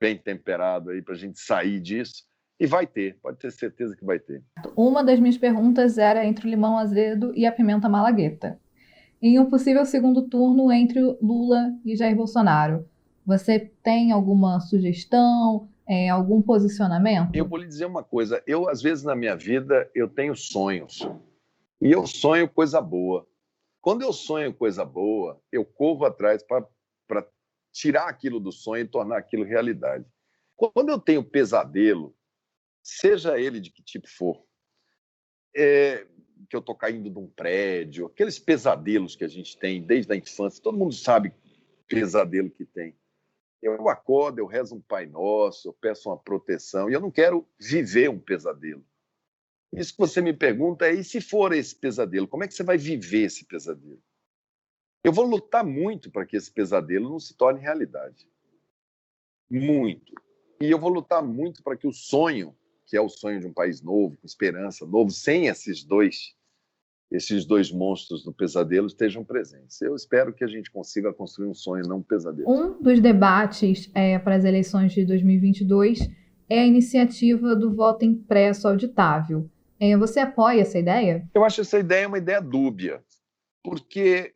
bem temperado aí para a gente sair disso. E vai ter, pode ter certeza que vai ter. Uma das minhas perguntas era entre o limão azedo e a pimenta malagueta. Em um possível segundo turno entre Lula e Jair Bolsonaro, você tem alguma sugestão, algum posicionamento? Eu vou lhe dizer uma coisa, eu às vezes na minha vida eu tenho sonhos, e eu sonho coisa boa. Quando eu sonho coisa boa, eu corro atrás para tirar aquilo do sonho e tornar aquilo realidade. Quando eu tenho pesadelo, seja ele de que tipo for, que eu estou caindo de um prédio, aqueles pesadelos que a gente tem desde a infância, todo mundo sabe pesadelo que tem. Eu acordo, eu rezo um Pai Nosso, eu peço uma proteção, e eu não quero viver um pesadelo. Isso que você me pergunta é, e se for esse pesadelo, como é que você vai viver esse pesadelo? Eu vou lutar muito para que esse pesadelo não se torne realidade. Muito. E eu vou lutar muito para que o sonho, que é o sonho de um país novo, com esperança, novo, sem esses dois monstros do pesadelo estejam presentes. Eu espero que a gente consiga construir um sonho, não um pesadelo. Um dos debates para as eleições de 2022 é a iniciativa do voto impresso auditável. Você apoia essa ideia? Eu acho essa ideia uma ideia dúbia, porque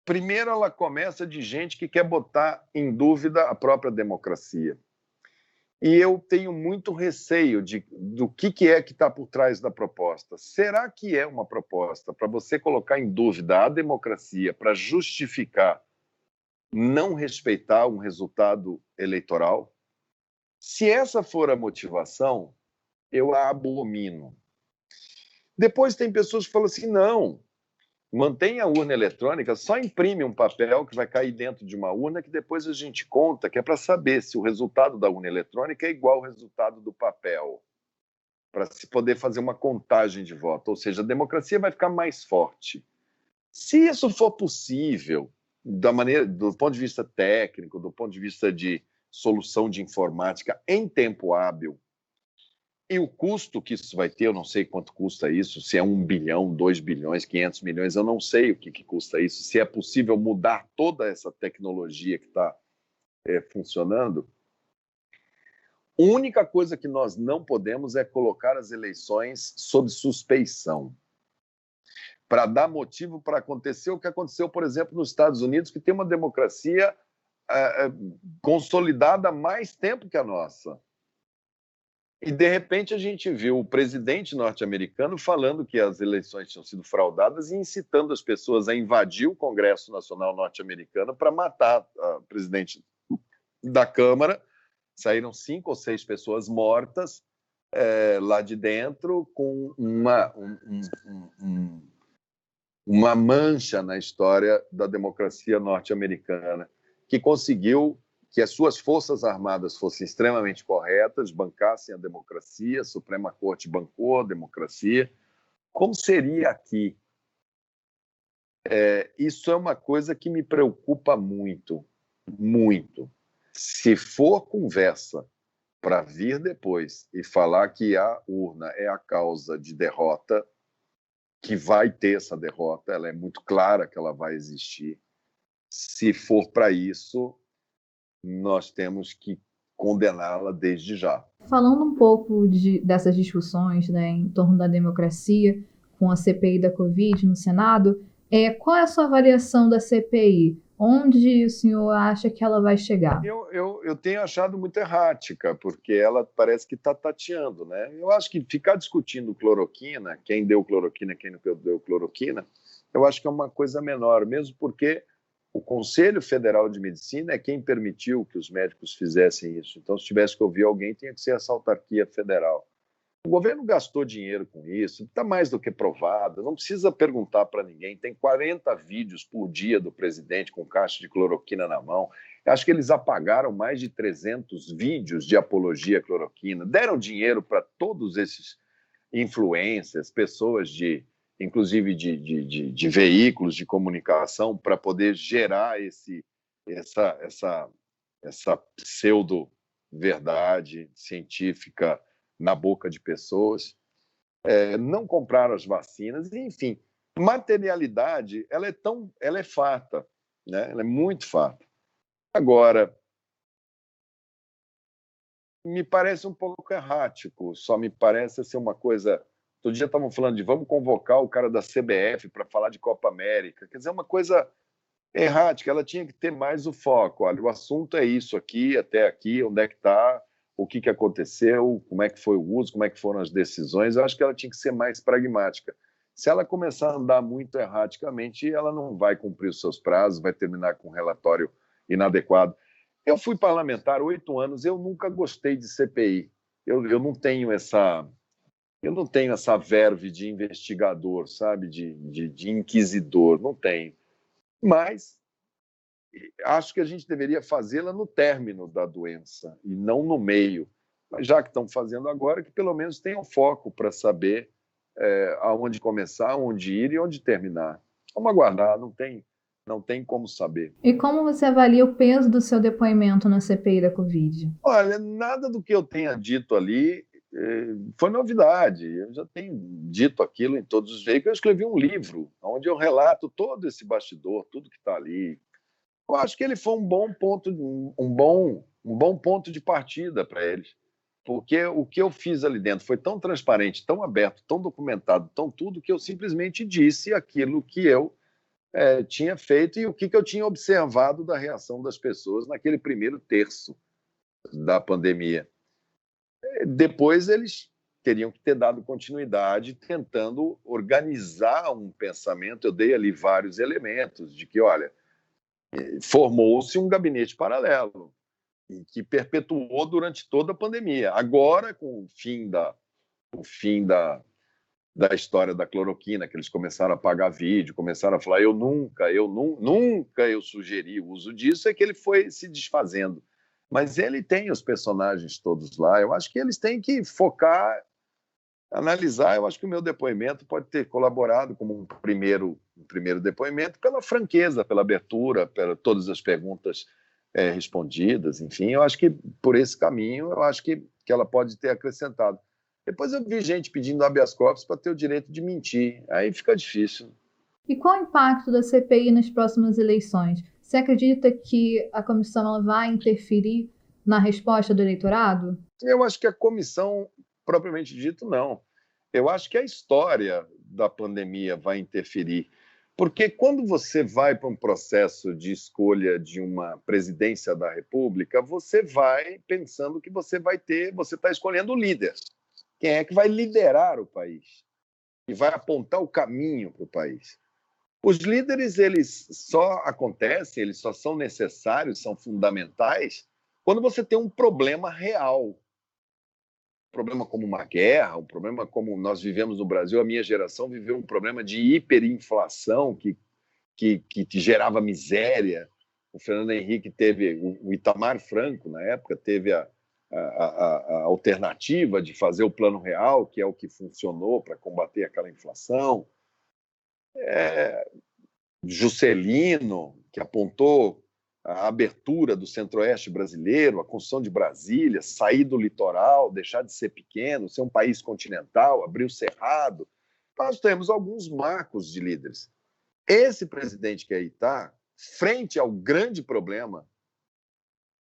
primeiro ela começa de gente que quer botar em dúvida a própria democracia. E eu tenho muito receio do que é que está por trás da proposta. Será que é uma proposta para você colocar em dúvida a democracia para justificar não respeitar um resultado eleitoral? Se essa for a motivação, eu a abomino. Depois tem pessoas que falam assim, não, mantém a urna eletrônica, só imprime um papel que vai cair dentro de uma urna que depois a gente conta, que é para saber se o resultado da urna eletrônica é igual ao resultado do papel, para se poder fazer uma contagem de voto. Ou seja, a democracia vai ficar mais forte. Se isso for possível, do ponto de vista técnico, do ponto de vista de solução de informática em tempo hábil, e o custo que isso vai ter, eu não sei quanto custa isso, se é 1 bilhão, 2 bilhões, 500 milhões, eu não sei o que custa isso, se é possível mudar toda essa tecnologia que está funcionando. A única coisa que nós não podemos é colocar as eleições sob suspeição, para dar motivo para acontecer o que aconteceu, por exemplo, nos Estados Unidos, que tem uma democracia consolidada há mais tempo que a nossa. E, de repente, a gente viu o presidente norte-americano falando que as eleições tinham sido fraudadas e incitando as pessoas a invadir o Congresso Nacional norte-americano para matar a presidente da Câmara. Saíram 5 ou 6 pessoas mortas lá de dentro, com uma mancha na história da democracia norte-americana, que conseguiu que as suas forças armadas fossem extremamente corretas, bancassem a democracia, a Suprema Corte bancou a democracia. Como seria aqui? Isso é uma coisa que me preocupa muito, muito. Se for conversa para vir depois e falar que a urna é a causa de derrota, que vai ter essa derrota, ela é muito clara que ela vai existir. Se for para isso, nós temos que condená-la desde já. Falando um pouco dessas discussões, né, em torno da democracia, com a CPI da Covid no Senado, qual é a sua avaliação da CPI? Onde o senhor acha que ela vai chegar? Eu tenho achado muito errática, porque ela parece que está tateando, né? Eu acho que ficar discutindo cloroquina, quem deu cloroquina, quem não deu cloroquina, eu acho que é uma coisa menor, mesmo porque o Conselho Federal de Medicina é quem permitiu que os médicos fizessem isso. Então, se tivesse que ouvir alguém, tinha que ser essa autarquia federal. O governo gastou dinheiro com isso, está mais do que provado, não precisa perguntar para ninguém. Tem 40 vídeos por dia do presidente com caixa de cloroquina na mão. Acho que eles apagaram mais de 300 vídeos de apologia à cloroquina, deram dinheiro para todos esses influências, pessoas inclusive de veículos de comunicação, para poder gerar essa pseudo-verdade científica na boca de pessoas, não compraram as vacinas, enfim. Materialidade, ela é farta, né? Ela é muito farta. Agora, me parece um pouco errático, só me parece ser uma coisa. Outro dia estavam falando de vamos convocar o cara da CBF para falar de Copa América, quer dizer, uma coisa errática, ela tinha que ter mais o foco. Olha, o assunto é isso aqui, até aqui, onde é que está, o que aconteceu, como é que foi o uso, como é que foram as decisões. Eu acho que ela tinha que ser mais pragmática. Se ela começar a andar muito erraticamente, ela não vai cumprir os seus prazos, vai terminar com um relatório inadequado. Eu fui parlamentar 8 anos, eu nunca gostei de CPI. Eu não tenho essa verve de investigador, sabe, de inquisidor, não tenho. Mas acho que a gente deveria fazê-la no término da doença e não no meio. Mas já que estão fazendo agora, que pelo menos tenham foco para saber aonde começar, onde ir e onde terminar. Vamos aguardar, não tem como saber. E como você avalia o peso do seu depoimento na CPI da Covid? Olha, nada do que eu tenha dito ali foi novidade. Eu já tenho dito aquilo em todos os veículos. Eu escrevi um livro onde eu relato todo esse bastidor, tudo que está ali. Eu acho que ele foi um bom ponto de partida para eles, porque o que eu fiz ali dentro foi tão transparente, tão aberto, tão documentado, tão tudo, que eu simplesmente disse aquilo que eu tinha feito e o que eu tinha observado da reação das pessoas naquele primeiro terço da pandemia. Depois eles teriam que ter dado continuidade tentando organizar um pensamento. Eu dei ali vários elementos de que, olha, formou-se um gabinete paralelo que perpetuou durante toda a pandemia. Agora, com o fim da história da cloroquina, que eles começaram a apagar vídeo, começaram a falar nunca eu sugeri o uso disso, é que ele foi se desfazendo. Mas ele tem os personagens todos lá. Eu acho que eles têm que focar, analisar. Eu acho que o meu depoimento pode ter colaborado como um primeiro depoimento pela franqueza, pela abertura, por todas as perguntas respondidas. Enfim, eu acho que por esse caminho, eu acho que ela pode ter acrescentado. Depois eu vi gente pedindo habeas corpus para ter o direito de mentir. Aí fica difícil. E qual o impacto da CPI nas próximas eleições? Você acredita que a comissão ela vai interferir na resposta do eleitorado? Eu acho que a comissão, propriamente dito, não. Eu acho que a história da pandemia vai interferir. Porque quando você vai para um processo de escolha de uma presidência da República, você vai pensando que você está escolhendo o líder. Quem é que vai liderar o país e vai apontar o caminho para o país? Os líderes, eles só acontecem, eles só são necessários, são fundamentais quando você tem um problema real. Um problema como uma guerra, um problema como nós vivemos no Brasil. A minha geração viveu um problema de hiperinflação que gerava miséria. O Fernando Henrique teve, o Itamar Franco, na época, teve a alternativa de fazer o Plano Real, que é o que funcionou para combater aquela inflação. Juscelino, que apontou a abertura do centro-oeste brasileiro, a construção de Brasília, sair do litoral, deixar de ser pequeno, ser um país continental, abrir o cerrado. Nós temos alguns marcos de líderes. Esse presidente que aí está, frente ao grande problema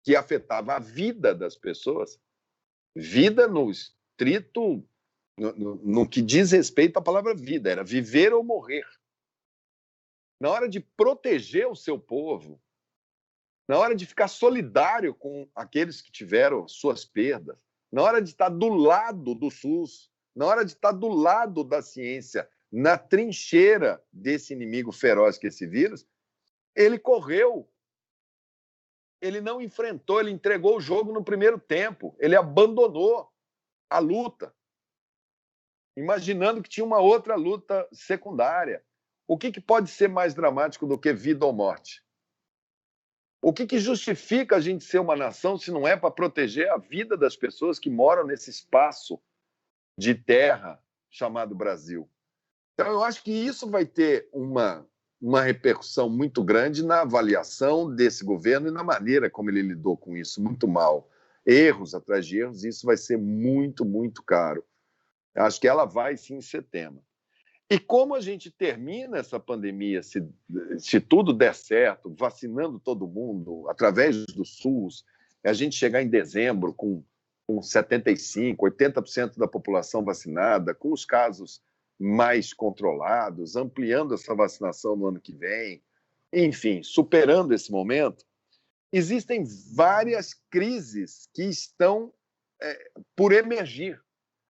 que afetava a vida das pessoas, vida no estrito, no que diz respeito à palavra vida, era viver ou morrer. Na hora de proteger o seu povo, na hora de ficar solidário com aqueles que tiveram suas perdas, na hora de estar do lado do SUS, na hora de estar do lado da ciência, na trincheira desse inimigo feroz que é esse vírus, ele correu. Ele não enfrentou, ele entregou o jogo no primeiro tempo, ele abandonou a luta. imaginando que tinha uma outra luta secundária. O que pode ser mais dramático do que vida ou morte? O que justifica a gente ser uma nação se não é para proteger a vida das pessoas que moram nesse espaço de terra chamado Brasil? Então, eu acho que isso vai ter uma repercussão muito grande na avaliação desse governo e na maneira como ele lidou com isso, muito mal. Erros atrás de erros, isso vai ser muito, muito caro. Eu acho que ela vai sim ser tema. E como a gente termina essa pandemia, se tudo der certo, vacinando todo mundo, através do SUS, a gente chegar em dezembro com 75%, 80% da população vacinada, com os casos mais controlados, ampliando essa vacinação no ano que vem, enfim, superando esse momento, existem várias crises que estão por emergir.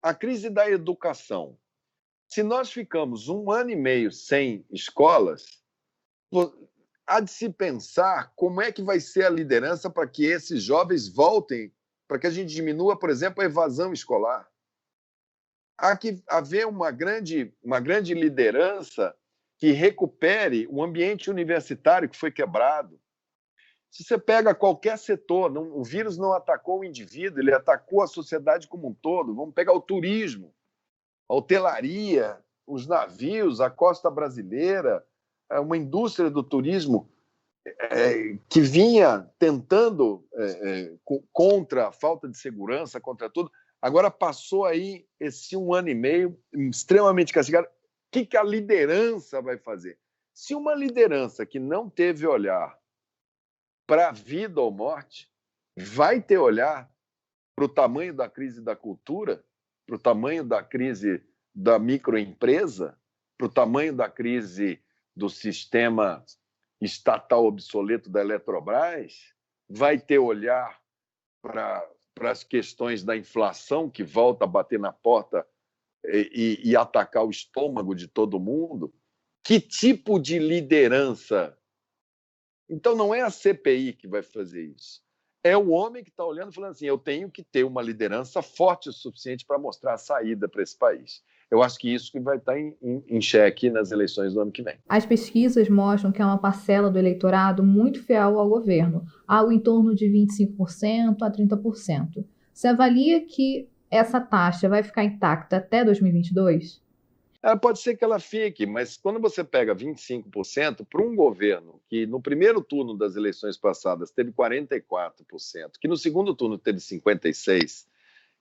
A crise da educação. Se nós ficamos 1 ano e meio sem escolas, há de se pensar como é que vai ser a liderança para que esses jovens voltem, para que a gente diminua, por exemplo, a evasão escolar. Há que haver uma grande liderança que recupere o ambiente universitário que foi quebrado. Se você pega qualquer setor, o vírus não atacou o indivíduo, ele atacou a sociedade como um todo. Vamos pegar o turismo, a hotelaria, os navios, a costa brasileira, uma indústria do turismo que vinha tentando contra a falta de segurança, contra tudo, agora passou aí esse 1 ano e meio extremamente castigado. O que a liderança vai fazer? Se uma liderança que não teve olhar para a vida ou morte vai ter olhar para o tamanho da crise da cultura, para o tamanho da crise da microempresa, para o tamanho da crise do sistema estatal obsoleto da Eletrobras, vai ter olhar para as questões da inflação que volta a bater na porta e atacar o estômago de todo mundo. Que tipo de liderança? Então, não é a CPI que vai fazer isso. É o homem que está olhando e falando assim, eu tenho que ter uma liderança forte o suficiente para mostrar a saída para esse país. Eu acho que isso que vai estar em xeque nas eleições do ano que vem. As pesquisas mostram que é uma parcela do eleitorado muito fiel ao governo, algo em torno de 25% a 30%. Você avalia que essa taxa vai ficar intacta até 2022? Pode ser que ela fique, mas quando você pega 25% para um governo que no primeiro turno das eleições passadas teve 44%, que no segundo turno teve 56%,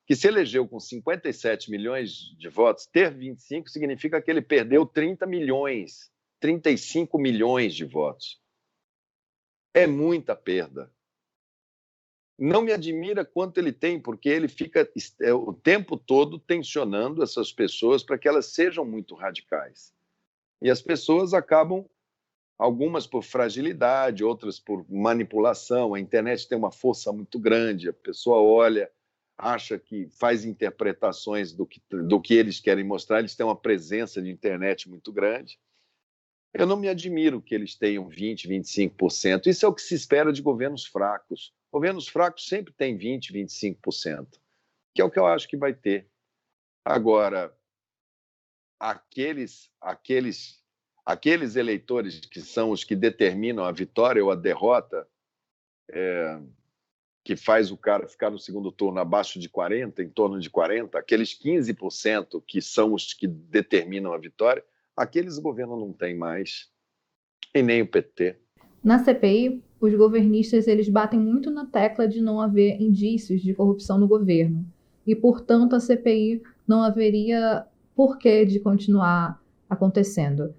que se elegeu com 57 milhões de votos, ter 25 significa que ele perdeu 30 milhões, 35 milhões de votos. É muita perda. Não me admira quanto ele tem, porque ele fica o tempo todo tensionando essas pessoas para que elas sejam muito radicais. E as pessoas acabam, algumas por fragilidade, outras por manipulação. A internet tem uma força muito grande, a pessoa olha, acha que faz interpretações do que eles querem mostrar, eles têm uma presença de internet muito grande. Eu não me admiro que eles tenham 20%, 25%. Isso é o que se espera de governos fracos. Governos fracos sempre têm 20%, 25%, que é o que eu acho que vai ter. Agora, aqueles eleitores que são os que determinam a vitória ou a derrota, que faz o cara ficar no segundo turno abaixo de 40%, em torno de 40%, aqueles 15% que são os que determinam a vitória, aqueles o governo não tem mais, e nem o PT. Na CPI, os governistas eles batem muito na tecla de não haver indícios de corrupção no governo. E, portanto, a CPI não haveria porquê de continuar acontecendo.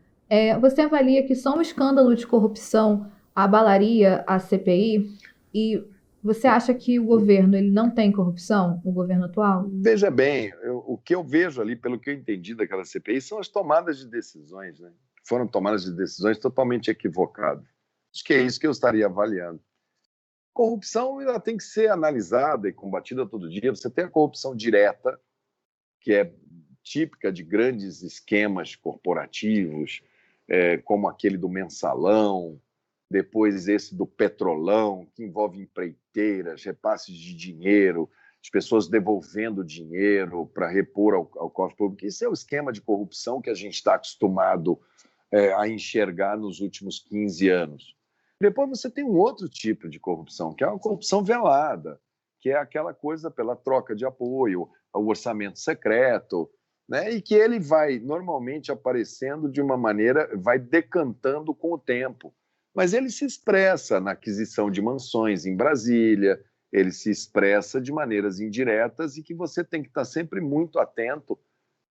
Você avalia que só um escândalo de corrupção abalaria a CPI? E você acha que o governo ele não tem corrupção, o governo atual? Veja bem, o que eu vejo ali, pelo que eu entendi daquela CPI, são as tomadas de decisões, né? Foram tomadas de decisões totalmente equivocadas. Acho que é isso que eu estaria avaliando. Corrupção ela tem que ser analisada e combatida todo dia. Você tem a corrupção direta, que é típica de grandes esquemas corporativos, como aquele do mensalão, depois esse do petrolão, que envolve empreiteiras, repasses de dinheiro, as pessoas devolvendo dinheiro para repor ao cofre público. Isso é o esquema de corrupção que a gente está acostumado a enxergar nos últimos 15 anos. Depois você tem um outro tipo de corrupção, que é uma corrupção velada, que é aquela coisa pela troca de apoio, o orçamento secreto, né? E que ele vai normalmente aparecendo de uma maneira, vai decantando com o tempo. Mas ele se expressa na aquisição de mansões em Brasília, ele se expressa de maneiras indiretas e que você tem que estar sempre muito atento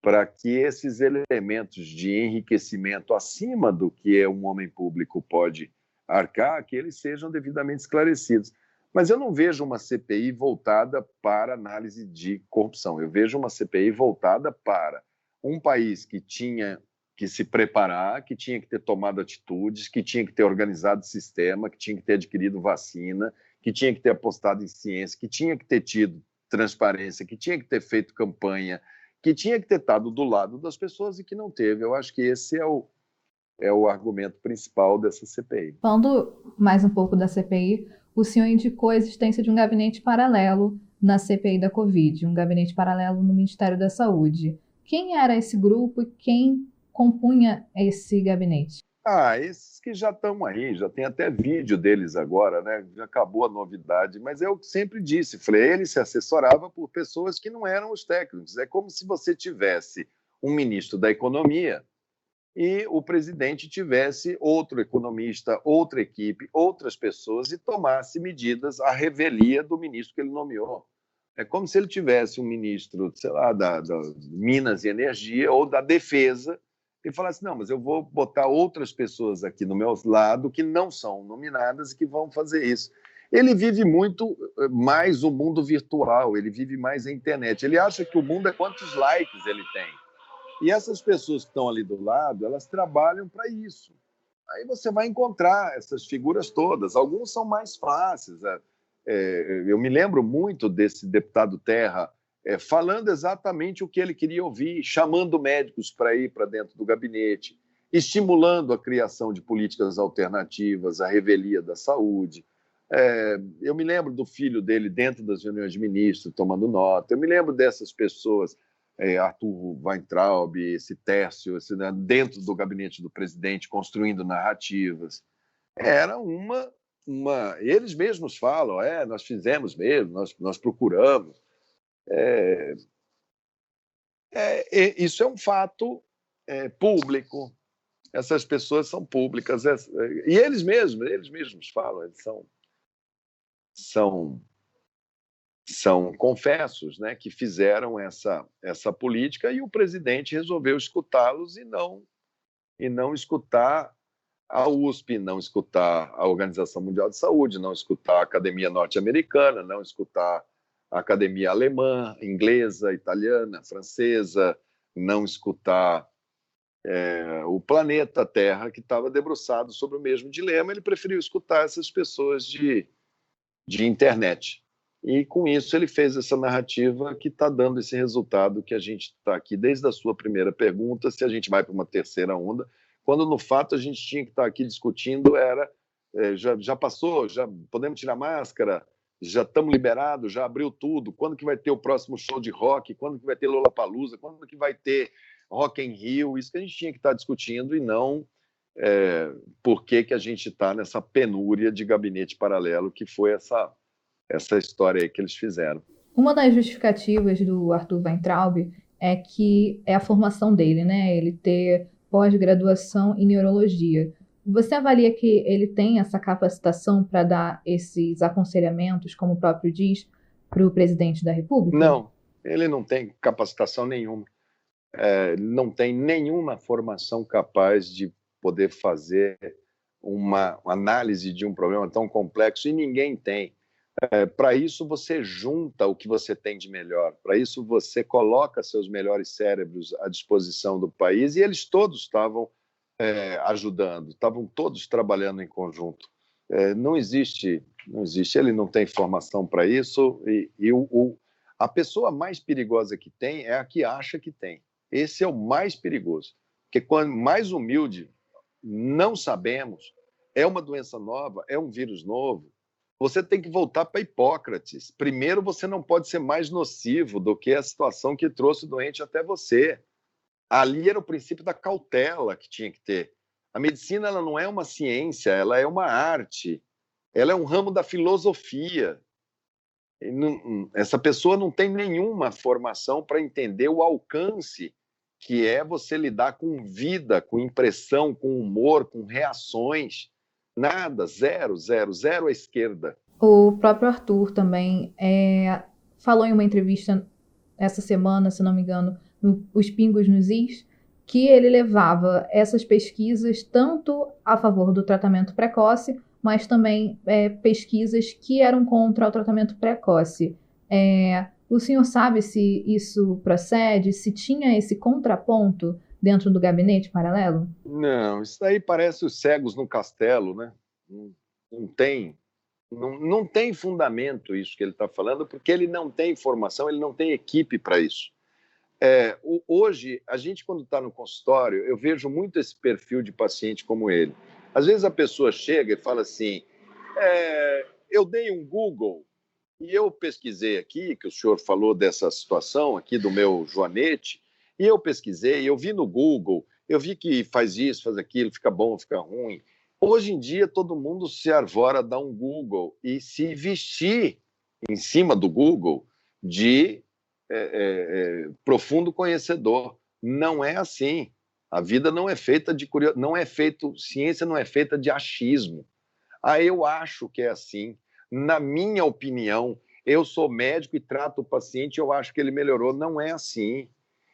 para que esses elementos de enriquecimento acima do que um homem público pode arcar, que eles sejam devidamente esclarecidos. Mas eu não vejo uma CPI voltada para análise de corrupção. Eu vejo uma CPI voltada para um país que tinha que se preparar, que tinha que ter tomado atitudes, que tinha que ter organizado sistema, que tinha que ter adquirido vacina, que tinha que ter apostado em ciência, que tinha que ter tido transparência, que tinha que ter feito campanha, que tinha que ter estado do lado das pessoas e que não teve. Eu acho que esse é o argumento principal dessa CPI. Falando mais um pouco da CPI, o senhor indicou a existência de um gabinete paralelo na CPI da Covid, um gabinete paralelo no Ministério da Saúde. Quem era esse grupo e quem compunha esse gabinete? Esses que já estão aí, já tem até vídeo deles agora, né? Já acabou a novidade, mas eu sempre disse, falei, ele se assessorava por pessoas que não eram os técnicos. É como se você tivesse um ministro da Economia e o presidente tivesse outro economista, outra equipe, outras pessoas e tomasse medidas à revelia do ministro que ele nomeou. É como se ele tivesse um ministro, sei lá, da Minas e Energia ou da Defesa e falasse, não, mas eu vou botar outras pessoas aqui no meu lado que não são nominadas e que vão fazer isso. Ele vive muito mais o mundo virtual, ele vive mais a internet. Ele acha que o mundo é quantos likes ele tem. E essas pessoas que estão ali do lado, elas trabalham para isso. Aí você vai encontrar essas figuras todas. Alguns são mais fáceis. Eu me lembro muito desse deputado Terra falando exatamente o que ele queria ouvir, chamando médicos para ir para dentro do gabinete, estimulando a criação de políticas alternativas, a revelia da saúde. Eu me lembro do filho dele dentro das reuniões de ministros, tomando nota. Eu me lembro dessas pessoas, Arthur Weintraub, esse Tércio, né, dentro do gabinete do presidente, construindo narrativas. Era eles mesmos falam, nós fizemos mesmo, nós procuramos. Isso é um fato público. Essas pessoas são públicas. E eles mesmos falam, eles são confessos, né, que fizeram essa política e o presidente resolveu escutá-los e não escutar a USP, não escutar a Organização Mundial de Saúde, não escutar a Academia Norte-Americana, não escutar a Academia Alemã, Inglesa, Italiana, Francesa, não escutar o planeta Terra, que estava debruçado sobre o mesmo dilema. Ele preferiu escutar essas pessoas de internet. E, com isso, ele fez essa narrativa que está dando esse resultado que a gente está aqui, desde a sua primeira pergunta, se a gente vai para uma terceira onda, quando, no fato, a gente tinha que estar aqui discutindo, já passou, já podemos tirar máscara, já estamos liberados, já abriu tudo, quando que vai ter o próximo show de rock, quando que vai ter Lollapalooza, quando que vai ter Rock in Rio, isso que a gente tinha que estar discutindo e não por que a gente está nessa penúria de gabinete paralelo que foi essa história aí que eles fizeram. Uma das justificativas do Arthur Weintraub é que é a formação dele, né? Ele ter pós-graduação em neurologia. Você avalia que ele tem essa capacitação para dar esses aconselhamentos, como o próprio diz, para o presidente da República? Não, ele não tem capacitação nenhuma. Não tem nenhuma formação capaz de poder fazer uma análise de um problema tão complexo, e ninguém tem. Para isso, você junta o que você tem de melhor. Para isso, você coloca seus melhores cérebros à disposição do país, e eles todos estavam ajudando, estavam todos trabalhando em conjunto. Não existe, ele não tem formação para isso, a pessoa mais perigosa que tem é a que acha que tem. Esse é o mais perigoso, porque quanto mais humilde, não sabemos, é uma doença nova, é um vírus novo, você tem que voltar para Hipócrates. Primeiro, você não pode ser mais nocivo do que a situação que trouxe o doente até você. Ali era o princípio da cautela que tinha que ter. A medicina ela não é uma ciência, ela é uma arte. Ela é um ramo da filosofia. Essa pessoa não tem nenhuma formação para entender o alcance que é você lidar com vida, com impressão, com humor, com reações. Nada, zero, zero, zero à esquerda. O próprio Arthur também falou em uma entrevista essa semana, se não me engano, no Os Pingos nos Is, que ele levava essas pesquisas tanto a favor do tratamento precoce, mas também pesquisas que eram contra o tratamento precoce. O senhor sabe se isso procede, se tinha esse contraponto dentro do gabinete paralelo? Não, isso daí parece os cegos no castelo, né? Não tem, não tem fundamento isso que ele está falando, porque ele não tem informação, ele não tem equipe para isso. Hoje, a gente, quando está no consultório, eu vejo muito esse perfil de paciente como ele. Às vezes a pessoa chega e fala assim, eu dei um Google e eu pesquisei aqui, que o senhor falou dessa situação aqui do meu joanete, e eu pesquisei, eu vi no Google, eu vi que faz isso, faz aquilo, fica bom, fica ruim. Hoje em dia, todo mundo se arvora a dar um Google e se vestir em cima do Google de profundo conhecedor. Não é assim. A vida não é feita de ciência não é feita de achismo. Eu acho que é assim. Na minha opinião, eu sou médico e trato o paciente, eu acho que ele melhorou. Não é assim.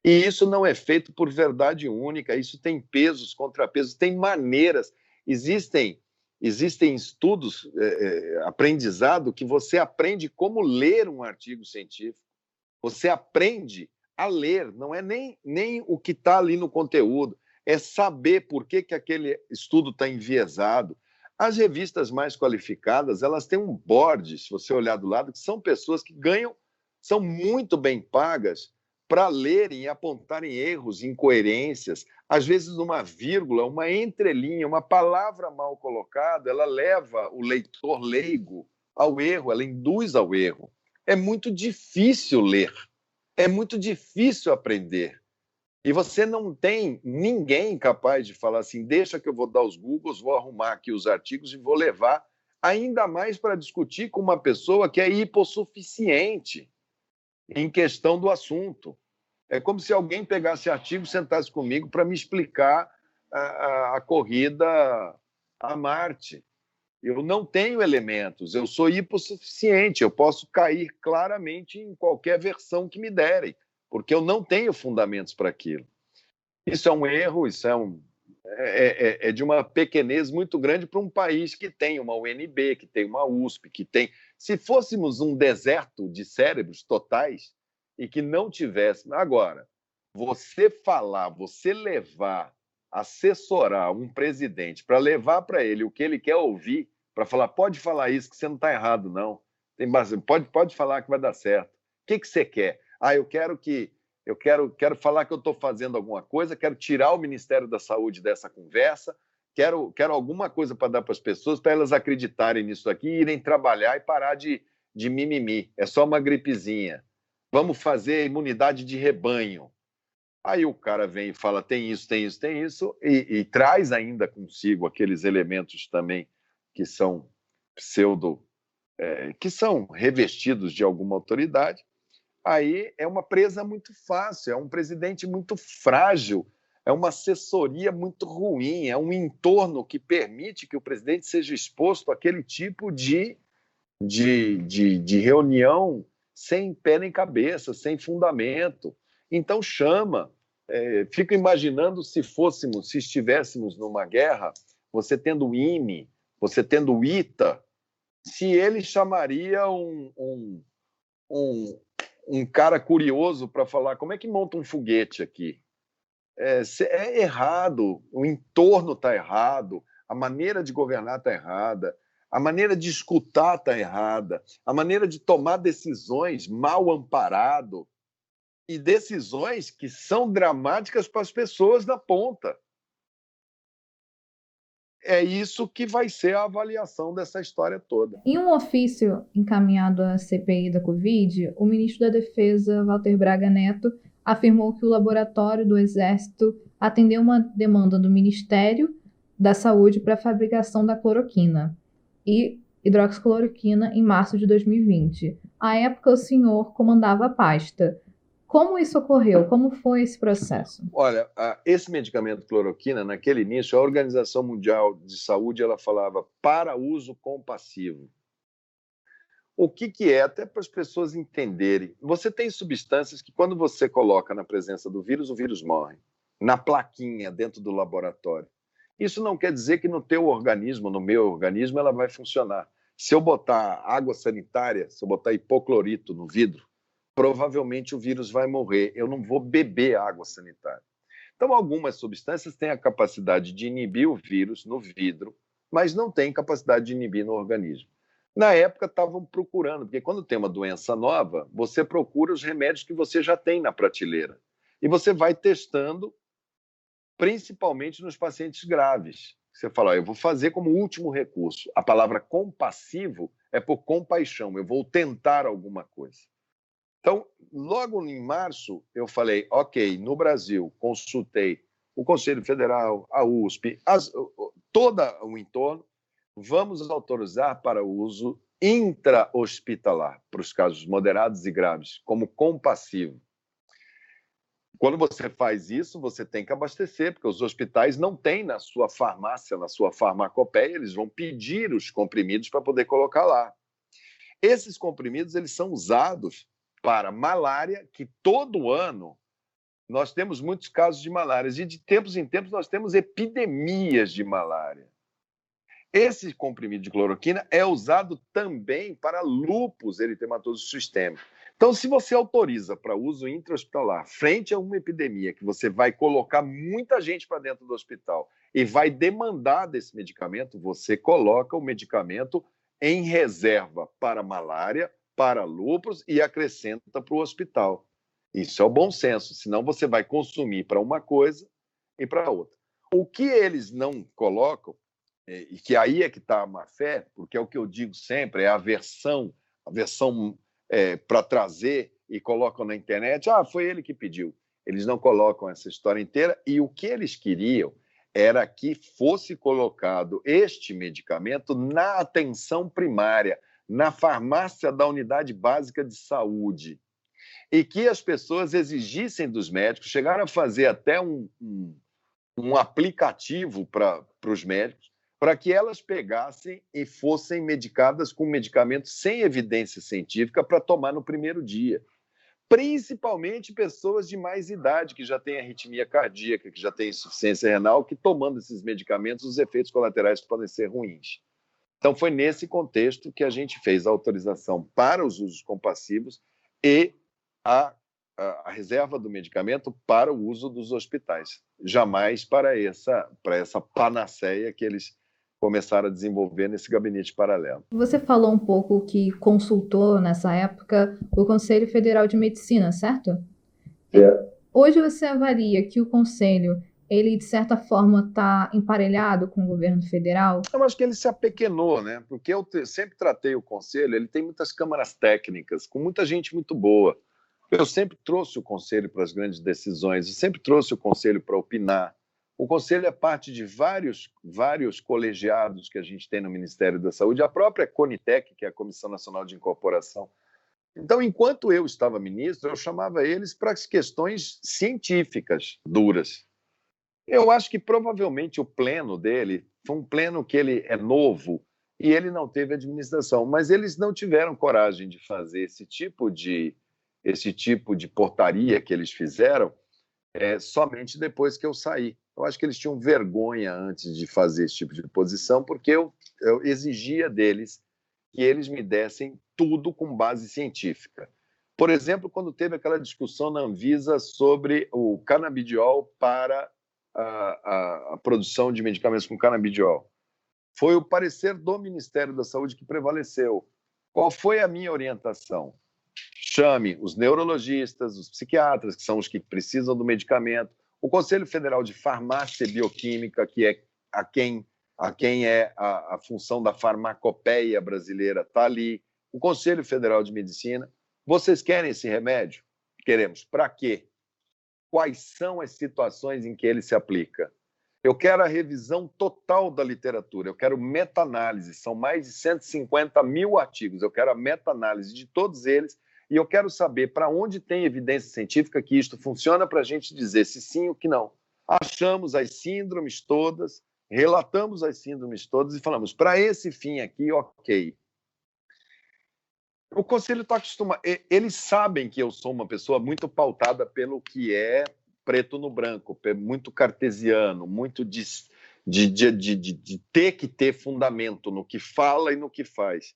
E isso não é feito por verdade única, isso tem pesos, contrapesos, tem maneiras. Existem estudos, aprendizado, que você aprende como ler um artigo científico. Você aprende a ler, não é nem o que está ali no conteúdo, é saber por que aquele estudo está enviesado. As revistas mais qualificadas, elas têm um board, se você olhar do lado, que são pessoas que são muito bem pagas para lerem e apontarem erros, incoerências, às vezes uma vírgula, uma entrelinha, uma palavra mal colocada, ela leva o leitor leigo ao erro, ela induz ao erro. É muito difícil ler, é muito difícil aprender. E você não tem ninguém capaz de falar assim, deixa que eu vou dar os Googles, vou arrumar aqui os artigos e vou levar, ainda mais para discutir com uma pessoa que é hipossuficiente em questão do assunto. É como se alguém pegasse artigo e sentasse comigo para me explicar a corrida a Marte. Eu não tenho elementos, eu sou hipossuficiente, eu posso cair claramente em qualquer versão que me derem, porque eu não tenho fundamentos para aquilo. Isso é um erro, isso é de uma pequenez muito grande para um país que tem uma UNB, que tem uma USP, que tem... Se fôssemos um deserto de cérebros totais e que não tivéssemos... Agora, você falar, você levar, assessorar um presidente para levar para ele o que ele quer ouvir, para falar, pode falar isso, que você não está errado, não. Pode falar que vai dar certo. O que você quer? Eu quero falar que eu estou fazendo alguma coisa, quero tirar o Ministério da Saúde dessa conversa, quero alguma coisa para dar para as pessoas, para elas acreditarem nisso aqui, irem trabalhar e parar de mimimi. É só uma gripezinha. Vamos fazer imunidade de rebanho. Aí o cara vem e fala, tem isso, tem isso, tem isso, e traz ainda consigo aqueles elementos também que são que são revestidos de alguma autoridade. Aí é uma presa muito fácil, é um presidente muito frágil, é uma assessoria muito ruim, é um entorno que permite que o presidente seja exposto àquele tipo de reunião sem pé nem cabeça, sem fundamento. Então chama. Fico imaginando se estivéssemos numa guerra, você tendo o IME, você tendo o ITA, se ele chamaria um cara curioso para falar como é que monta um foguete aqui. É errado, o entorno está errado, a maneira de governar está errada, a maneira de escutar está errada, a maneira de tomar decisões mal amparado, e decisões que são dramáticas para as pessoas da ponta. é isso que vai ser a avaliação dessa história toda. Em um ofício encaminhado à CPI da Covid, o ministro da Defesa, Walter Braga Neto, afirmou que o laboratório do Exército atendeu uma demanda do Ministério da Saúde para a fabricação da cloroquina e hidroxicloroquina em março de 2020. À época, o senhor comandava a pasta. Como isso ocorreu? Como foi esse processo? Olha, esse medicamento cloroquina, naquele início, a Organização Mundial de Saúde ela falava para uso compassivo. O que é? Até para as pessoas entenderem. Você tem substâncias que, quando você coloca na presença do vírus, o vírus morre. Na plaquinha, dentro do laboratório. Isso não quer dizer que no teu organismo, no meu organismo, ela vai funcionar. Se eu botar água sanitária, se eu botar hipoclorito no vidro, provavelmente o vírus vai morrer. Eu não vou beber água sanitária. Então, algumas substâncias têm a capacidade de inibir o vírus no vidro, mas não têm capacidade de inibir no organismo. Na época, estavam procurando, porque quando tem uma doença nova, você procura os remédios que você já tem na prateleira. E você vai testando, principalmente nos pacientes graves. Você fala, eu vou fazer como último recurso. A palavra compassivo é por compaixão, eu vou tentar alguma coisa. Então, logo em março, eu falei, ok, no Brasil, consultei o Conselho Federal, a USP, todo o entorno, vamos autorizar para o uso intra-hospitalar, para os casos moderados e graves, como compassivo. Quando você faz isso, você tem que abastecer, porque os hospitais não têm na sua farmácia, na sua farmacopeia, eles vão pedir os comprimidos para poder colocar lá. Esses comprimidos eles são usados para malária, que todo ano nós temos muitos casos de malária, e de tempos em tempos nós temos epidemias de malária. Esse comprimido de cloroquina é usado também para lúpus eritematoso sistêmico. Então, se você autoriza para uso intra-hospitalar, frente a uma epidemia que você vai colocar muita gente para dentro do hospital e vai demandar desse medicamento, você coloca o medicamento em reserva para malária, para lúpus e acrescenta para o hospital. Isso é o bom senso, senão você vai consumir para uma coisa e para outra. O que eles não colocam, e que aí é que está a má-fé, porque é o que eu digo sempre, é a versão para trazer e colocam na internet, foi ele que pediu. Eles não colocam essa história inteira e o que eles queriam era que fosse colocado este medicamento na atenção primária, na farmácia da unidade básica de saúde, e que as pessoas exigissem dos médicos, chegaram a fazer até um aplicativo para os médicos, para que elas pegassem e fossem medicadas com medicamentos sem evidência científica para tomar no primeiro dia. Principalmente pessoas de mais idade, que já têm arritmia cardíaca, que já têm insuficiência renal, que tomando esses medicamentos, os efeitos colaterais podem ser ruins. Então, foi nesse contexto que a gente fez a autorização para os usos compassivos e a reserva do medicamento para o uso dos hospitais. Jamais para essa panaceia que eles começaram a desenvolver nesse gabinete paralelo. Você falou um pouco que consultou, nessa época, o Conselho Federal de Medicina, certo? Hoje você avalia que o Conselho, ele, de certa forma, está emparelhado com o governo federal? Eu acho que ele se apequenou, né? Porque eu sempre tratei o Conselho, ele tem muitas câmaras técnicas, com muita gente muito boa. Eu sempre trouxe o Conselho para as grandes decisões, eu sempre trouxe o Conselho para opinar. O Conselho é parte de vários colegiados que a gente tem no Ministério da Saúde, a própria Conitec, que é a Comissão Nacional de Incorporação. Então, enquanto eu estava ministro, eu chamava eles para as questões científicas duras. Eu acho que provavelmente o pleno dele foi um pleno que ele é novo e ele não teve administração, mas eles não tiveram coragem de fazer esse tipo de portaria que eles fizeram somente depois que eu saí. Eu acho que eles tinham vergonha antes de fazer esse tipo de posição, porque eu exigia deles que eles me dessem tudo com base científica. Por exemplo, quando teve aquela discussão na Anvisa sobre o canabidiol para a produção de medicamentos com canabidiol, foi o parecer do Ministério da Saúde que prevaleceu. Qual foi a minha orientação? Chame os neurologistas, os psiquiatras, que são os que precisam do medicamento, o Conselho Federal de Farmácia e Bioquímica, que é a quem a quem é a função da farmacopeia brasileira está ali, o Conselho Federal de Medicina. Vocês querem esse remédio? Queremos. Para quê? Quais são as situações em que ele se aplica? Eu quero a revisão total da literatura, eu quero meta-análise, são mais de 150 mil artigos, eu quero a meta-análise de todos eles e eu quero saber para onde tem evidência científica que isto funciona para a gente dizer se sim ou que não. Achamos as síndromes todas, relatamos as síndromes todas e falamos, para esse fim aqui, ok. O Conselho está acostumado, eles sabem que eu sou uma pessoa muito pautada pelo que é preto no branco, muito cartesiano, muito de ter que ter fundamento no que fala e no que faz.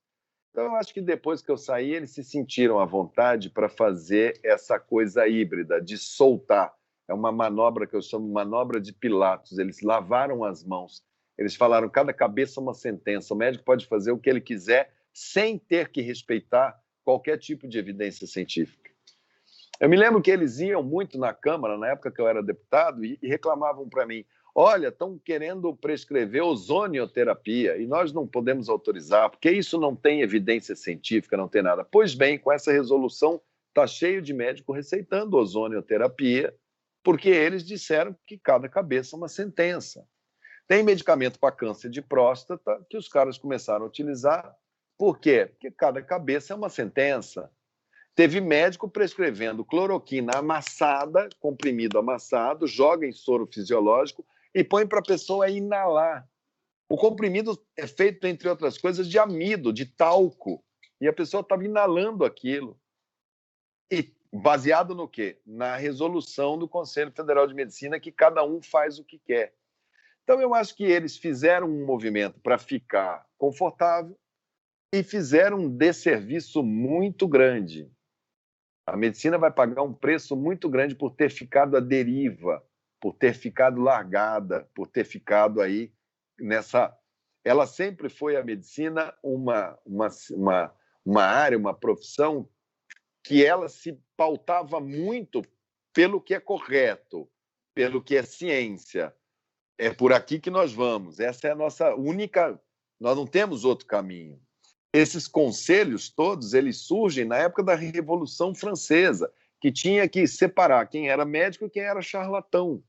Então, eu acho que depois que eu saí, eles se sentiram à vontade para fazer essa coisa híbrida, de soltar. É uma manobra que eu chamo de manobra de Pilatos. Eles lavaram as mãos. Eles falaram, cada cabeça uma sentença. O médico pode fazer o que ele quiser sem ter que respeitar qualquer tipo de evidência científica. Eu me lembro que eles iam muito na Câmara, na época que eu era deputado, e reclamavam para mim, olha, estão querendo prescrever ozonioterapia e nós não podemos autorizar, porque isso não tem evidência científica, não tem nada. Pois bem, com essa resolução, está cheio de médico receitando ozonioterapia, porque eles disseram que cada cabeça é uma sentença. Tem medicamento para câncer de próstata que os caras começaram a utilizar. Por quê? Porque cada cabeça é uma sentença. Teve médico prescrevendo cloroquina amassada, comprimido amassado, joga em soro fisiológico e põe para a pessoa inalar. O comprimido é feito, entre outras coisas, de amido, de talco. E a pessoa estava inalando aquilo. E baseado no quê? Na resolução do Conselho Federal de Medicina, que cada um faz o que quer. Então, eu acho que eles fizeram um movimento para ficar confortável e fizeram um desserviço muito grande. A medicina vai pagar um preço muito grande por ter ficado à deriva, por ter ficado largada, por ter ficado aí nessa... Ela sempre foi, a medicina, uma área, uma profissão que ela se pautava muito pelo que é correto, pelo que é ciência. É por aqui que nós vamos. Essa é a nossa única... Nós não temos outro caminho. Esses conselhos todos, eles surgem na época da Revolução Francesa, que tinha que separar quem era médico e quem era charlatão.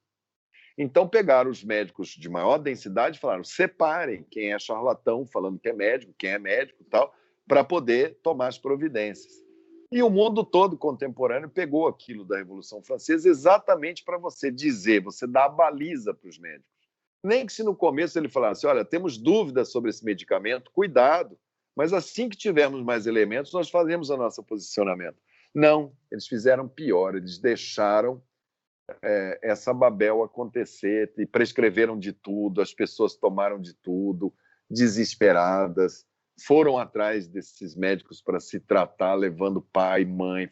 Então, pegaram os médicos de maior densidade e falaram, separem quem é charlatão, falando que é médico, quem é médico e tal, para poder tomar as providências. E o mundo todo contemporâneo pegou aquilo da Revolução Francesa exatamente para você dizer, você dar a baliza para os médicos. Nem que se no começo ele falasse, olha, temos dúvidas sobre esse medicamento, cuidado, mas assim que tivermos mais elementos, nós fazemos o nosso posicionamento. Não, eles fizeram pior, eles deixaram essa Babel acontecer e prescreveram de tudo, as pessoas tomaram de tudo, desesperadas, foram atrás desses médicos para se tratar, levando pai, mãe.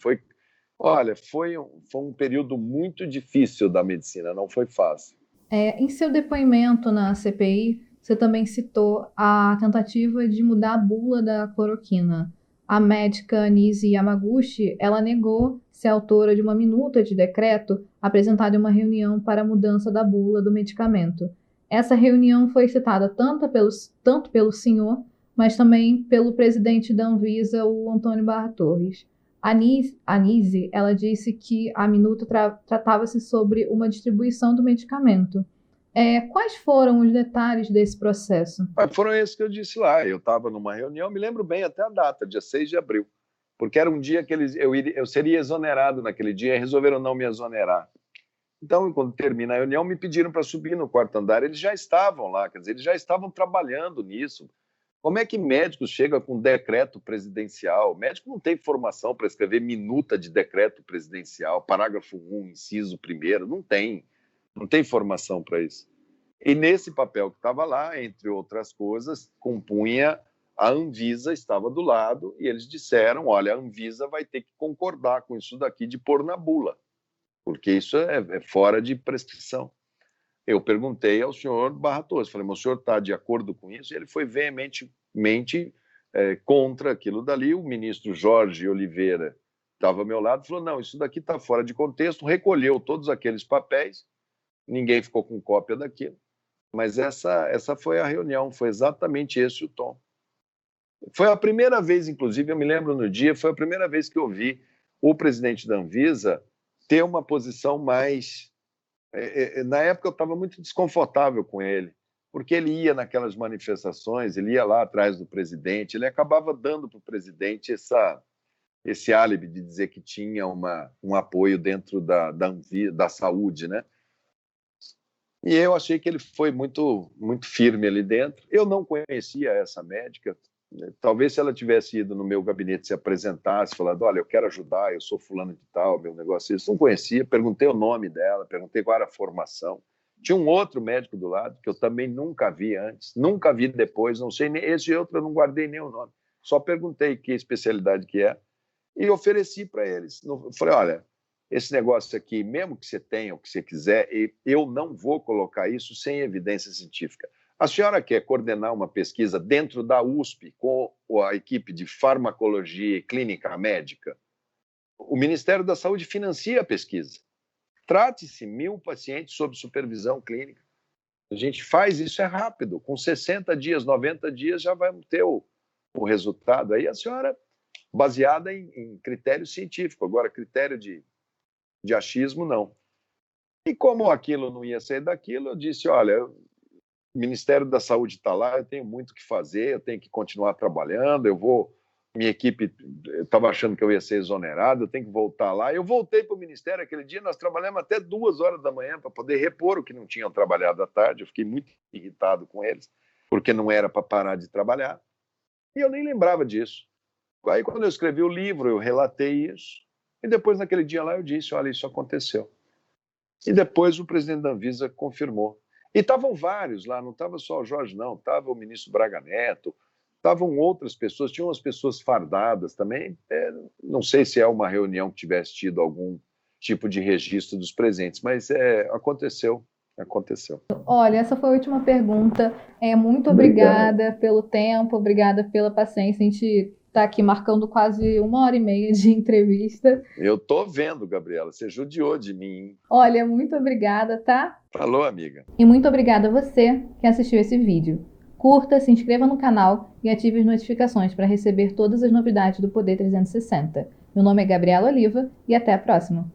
Olha, foi um período muito difícil da medicina, não foi fácil. Em seu depoimento na CPI, você também citou a tentativa de mudar a bula da cloroquina. A médica Nise Yamaguchi, ela negou ser autora de uma minuta de decreto apresentada em uma reunião para a mudança da bula do medicamento. Essa reunião foi citada tanto pelo senhor, mas também pelo presidente da Anvisa, o Antônio Barra Torres. A Nise, ela disse que a minuta tratava-se sobre uma distribuição do medicamento. Quais foram os detalhes desse processo? Foram esses que eu disse lá. Eu estava numa reunião, me lembro bem até a data, dia 6 de abril, porque era um dia que eu seria exonerado naquele dia e resolveram não me exonerar. Então, quando termina a reunião, me pediram para subir no quarto andar. Eles já estavam lá, quer dizer, eles já estavam trabalhando nisso. Como é que médico chega com decreto presidencial? O médico não tem formação para escrever minuta de decreto presidencial, parágrafo 1, inciso 1º, não tem formação para isso. E nesse papel que estava lá, entre outras coisas, compunha a Anvisa, estava do lado, e eles disseram, olha, a Anvisa vai ter que concordar com isso daqui de pôr na bula, porque isso é fora de prescrição. Eu perguntei ao senhor Barra Torres, falei, mas o senhor está de acordo com isso? E ele foi veementemente contra aquilo dali. O ministro Jorge Oliveira estava ao meu lado e falou, não, isso daqui está fora de contexto, recolheu todos aqueles papéis, ninguém ficou com cópia daquilo. Mas essa foi a reunião, foi exatamente esse o tom. Foi a primeira vez, inclusive, eu me lembro no dia, foi a primeira vez que eu vi o presidente da Anvisa ter uma posição mais. Na época eu estava muito desconfortável com ele, porque ele ia naquelas manifestações, ele ia lá atrás do presidente, ele acabava dando para o presidente esse álibi de dizer que tinha um apoio dentro da Anvisa, da saúde, né? E eu achei que ele foi muito, muito firme ali dentro. Eu não conhecia essa médica. Talvez se ela tivesse ido no meu gabinete, se apresentasse, falado, olha, eu quero ajudar, eu sou fulano de tal, meu negócio é isso. Não conhecia, perguntei o nome dela, perguntei qual era a formação. Tinha um outro médico do lado, que eu também nunca vi antes, nunca vi depois, não sei, esse outro eu não guardei nem o nome. Só perguntei que especialidade que é e ofereci para eles. Falei, olha, esse negócio aqui, mesmo que você tenha o que você quiser, eu não vou colocar isso sem evidência científica. A senhora quer coordenar uma pesquisa dentro da USP com a equipe de farmacologia e clínica médica? O Ministério da Saúde financia a pesquisa. Trate-se 1.000 pacientes sob supervisão clínica. A gente faz isso, é rápido. Com 60 dias, 90 dias, já vai ter o resultado. Aí a senhora, baseada em critério científico. Agora, critério de achismo, não. E como aquilo não ia sair daquilo, eu disse, olha, o Ministério da Saúde está lá, eu tenho muito o que fazer, eu tenho que continuar trabalhando, minha equipe estava achando que eu ia ser exonerado, eu tenho que voltar lá. Eu voltei para o Ministério aquele dia, nós trabalhamos até 2 horas da manhã para poder repor o que não tinham trabalhado à tarde, eu fiquei muito irritado com eles, porque não era para parar de trabalhar, e eu nem lembrava disso. Aí, quando eu escrevi o livro, eu relatei isso, e depois, naquele dia lá, eu disse, olha, isso aconteceu. E depois o presidente da Anvisa confirmou. E estavam vários lá, não estava só o Jorge, não, estava o ministro Braga Neto, estavam outras pessoas, tinham umas pessoas fardadas também. Não sei se é uma reunião que tivesse tido algum tipo de registro dos presentes, mas aconteceu. Olha, essa foi a última pergunta. Muito obrigada pelo tempo, obrigada pela paciência. A gente está aqui marcando quase 1h30 de entrevista. Eu estou vendo, Gabriela, você judiou de mim, hein? Olha, muito obrigada, tá? Falou, amiga. E muito obrigada a você que assistiu esse vídeo. Curta, se inscreva no canal e ative as notificações para receber todas as novidades do Poder 360. Meu nome é Gabriela Oliva e até a próxima!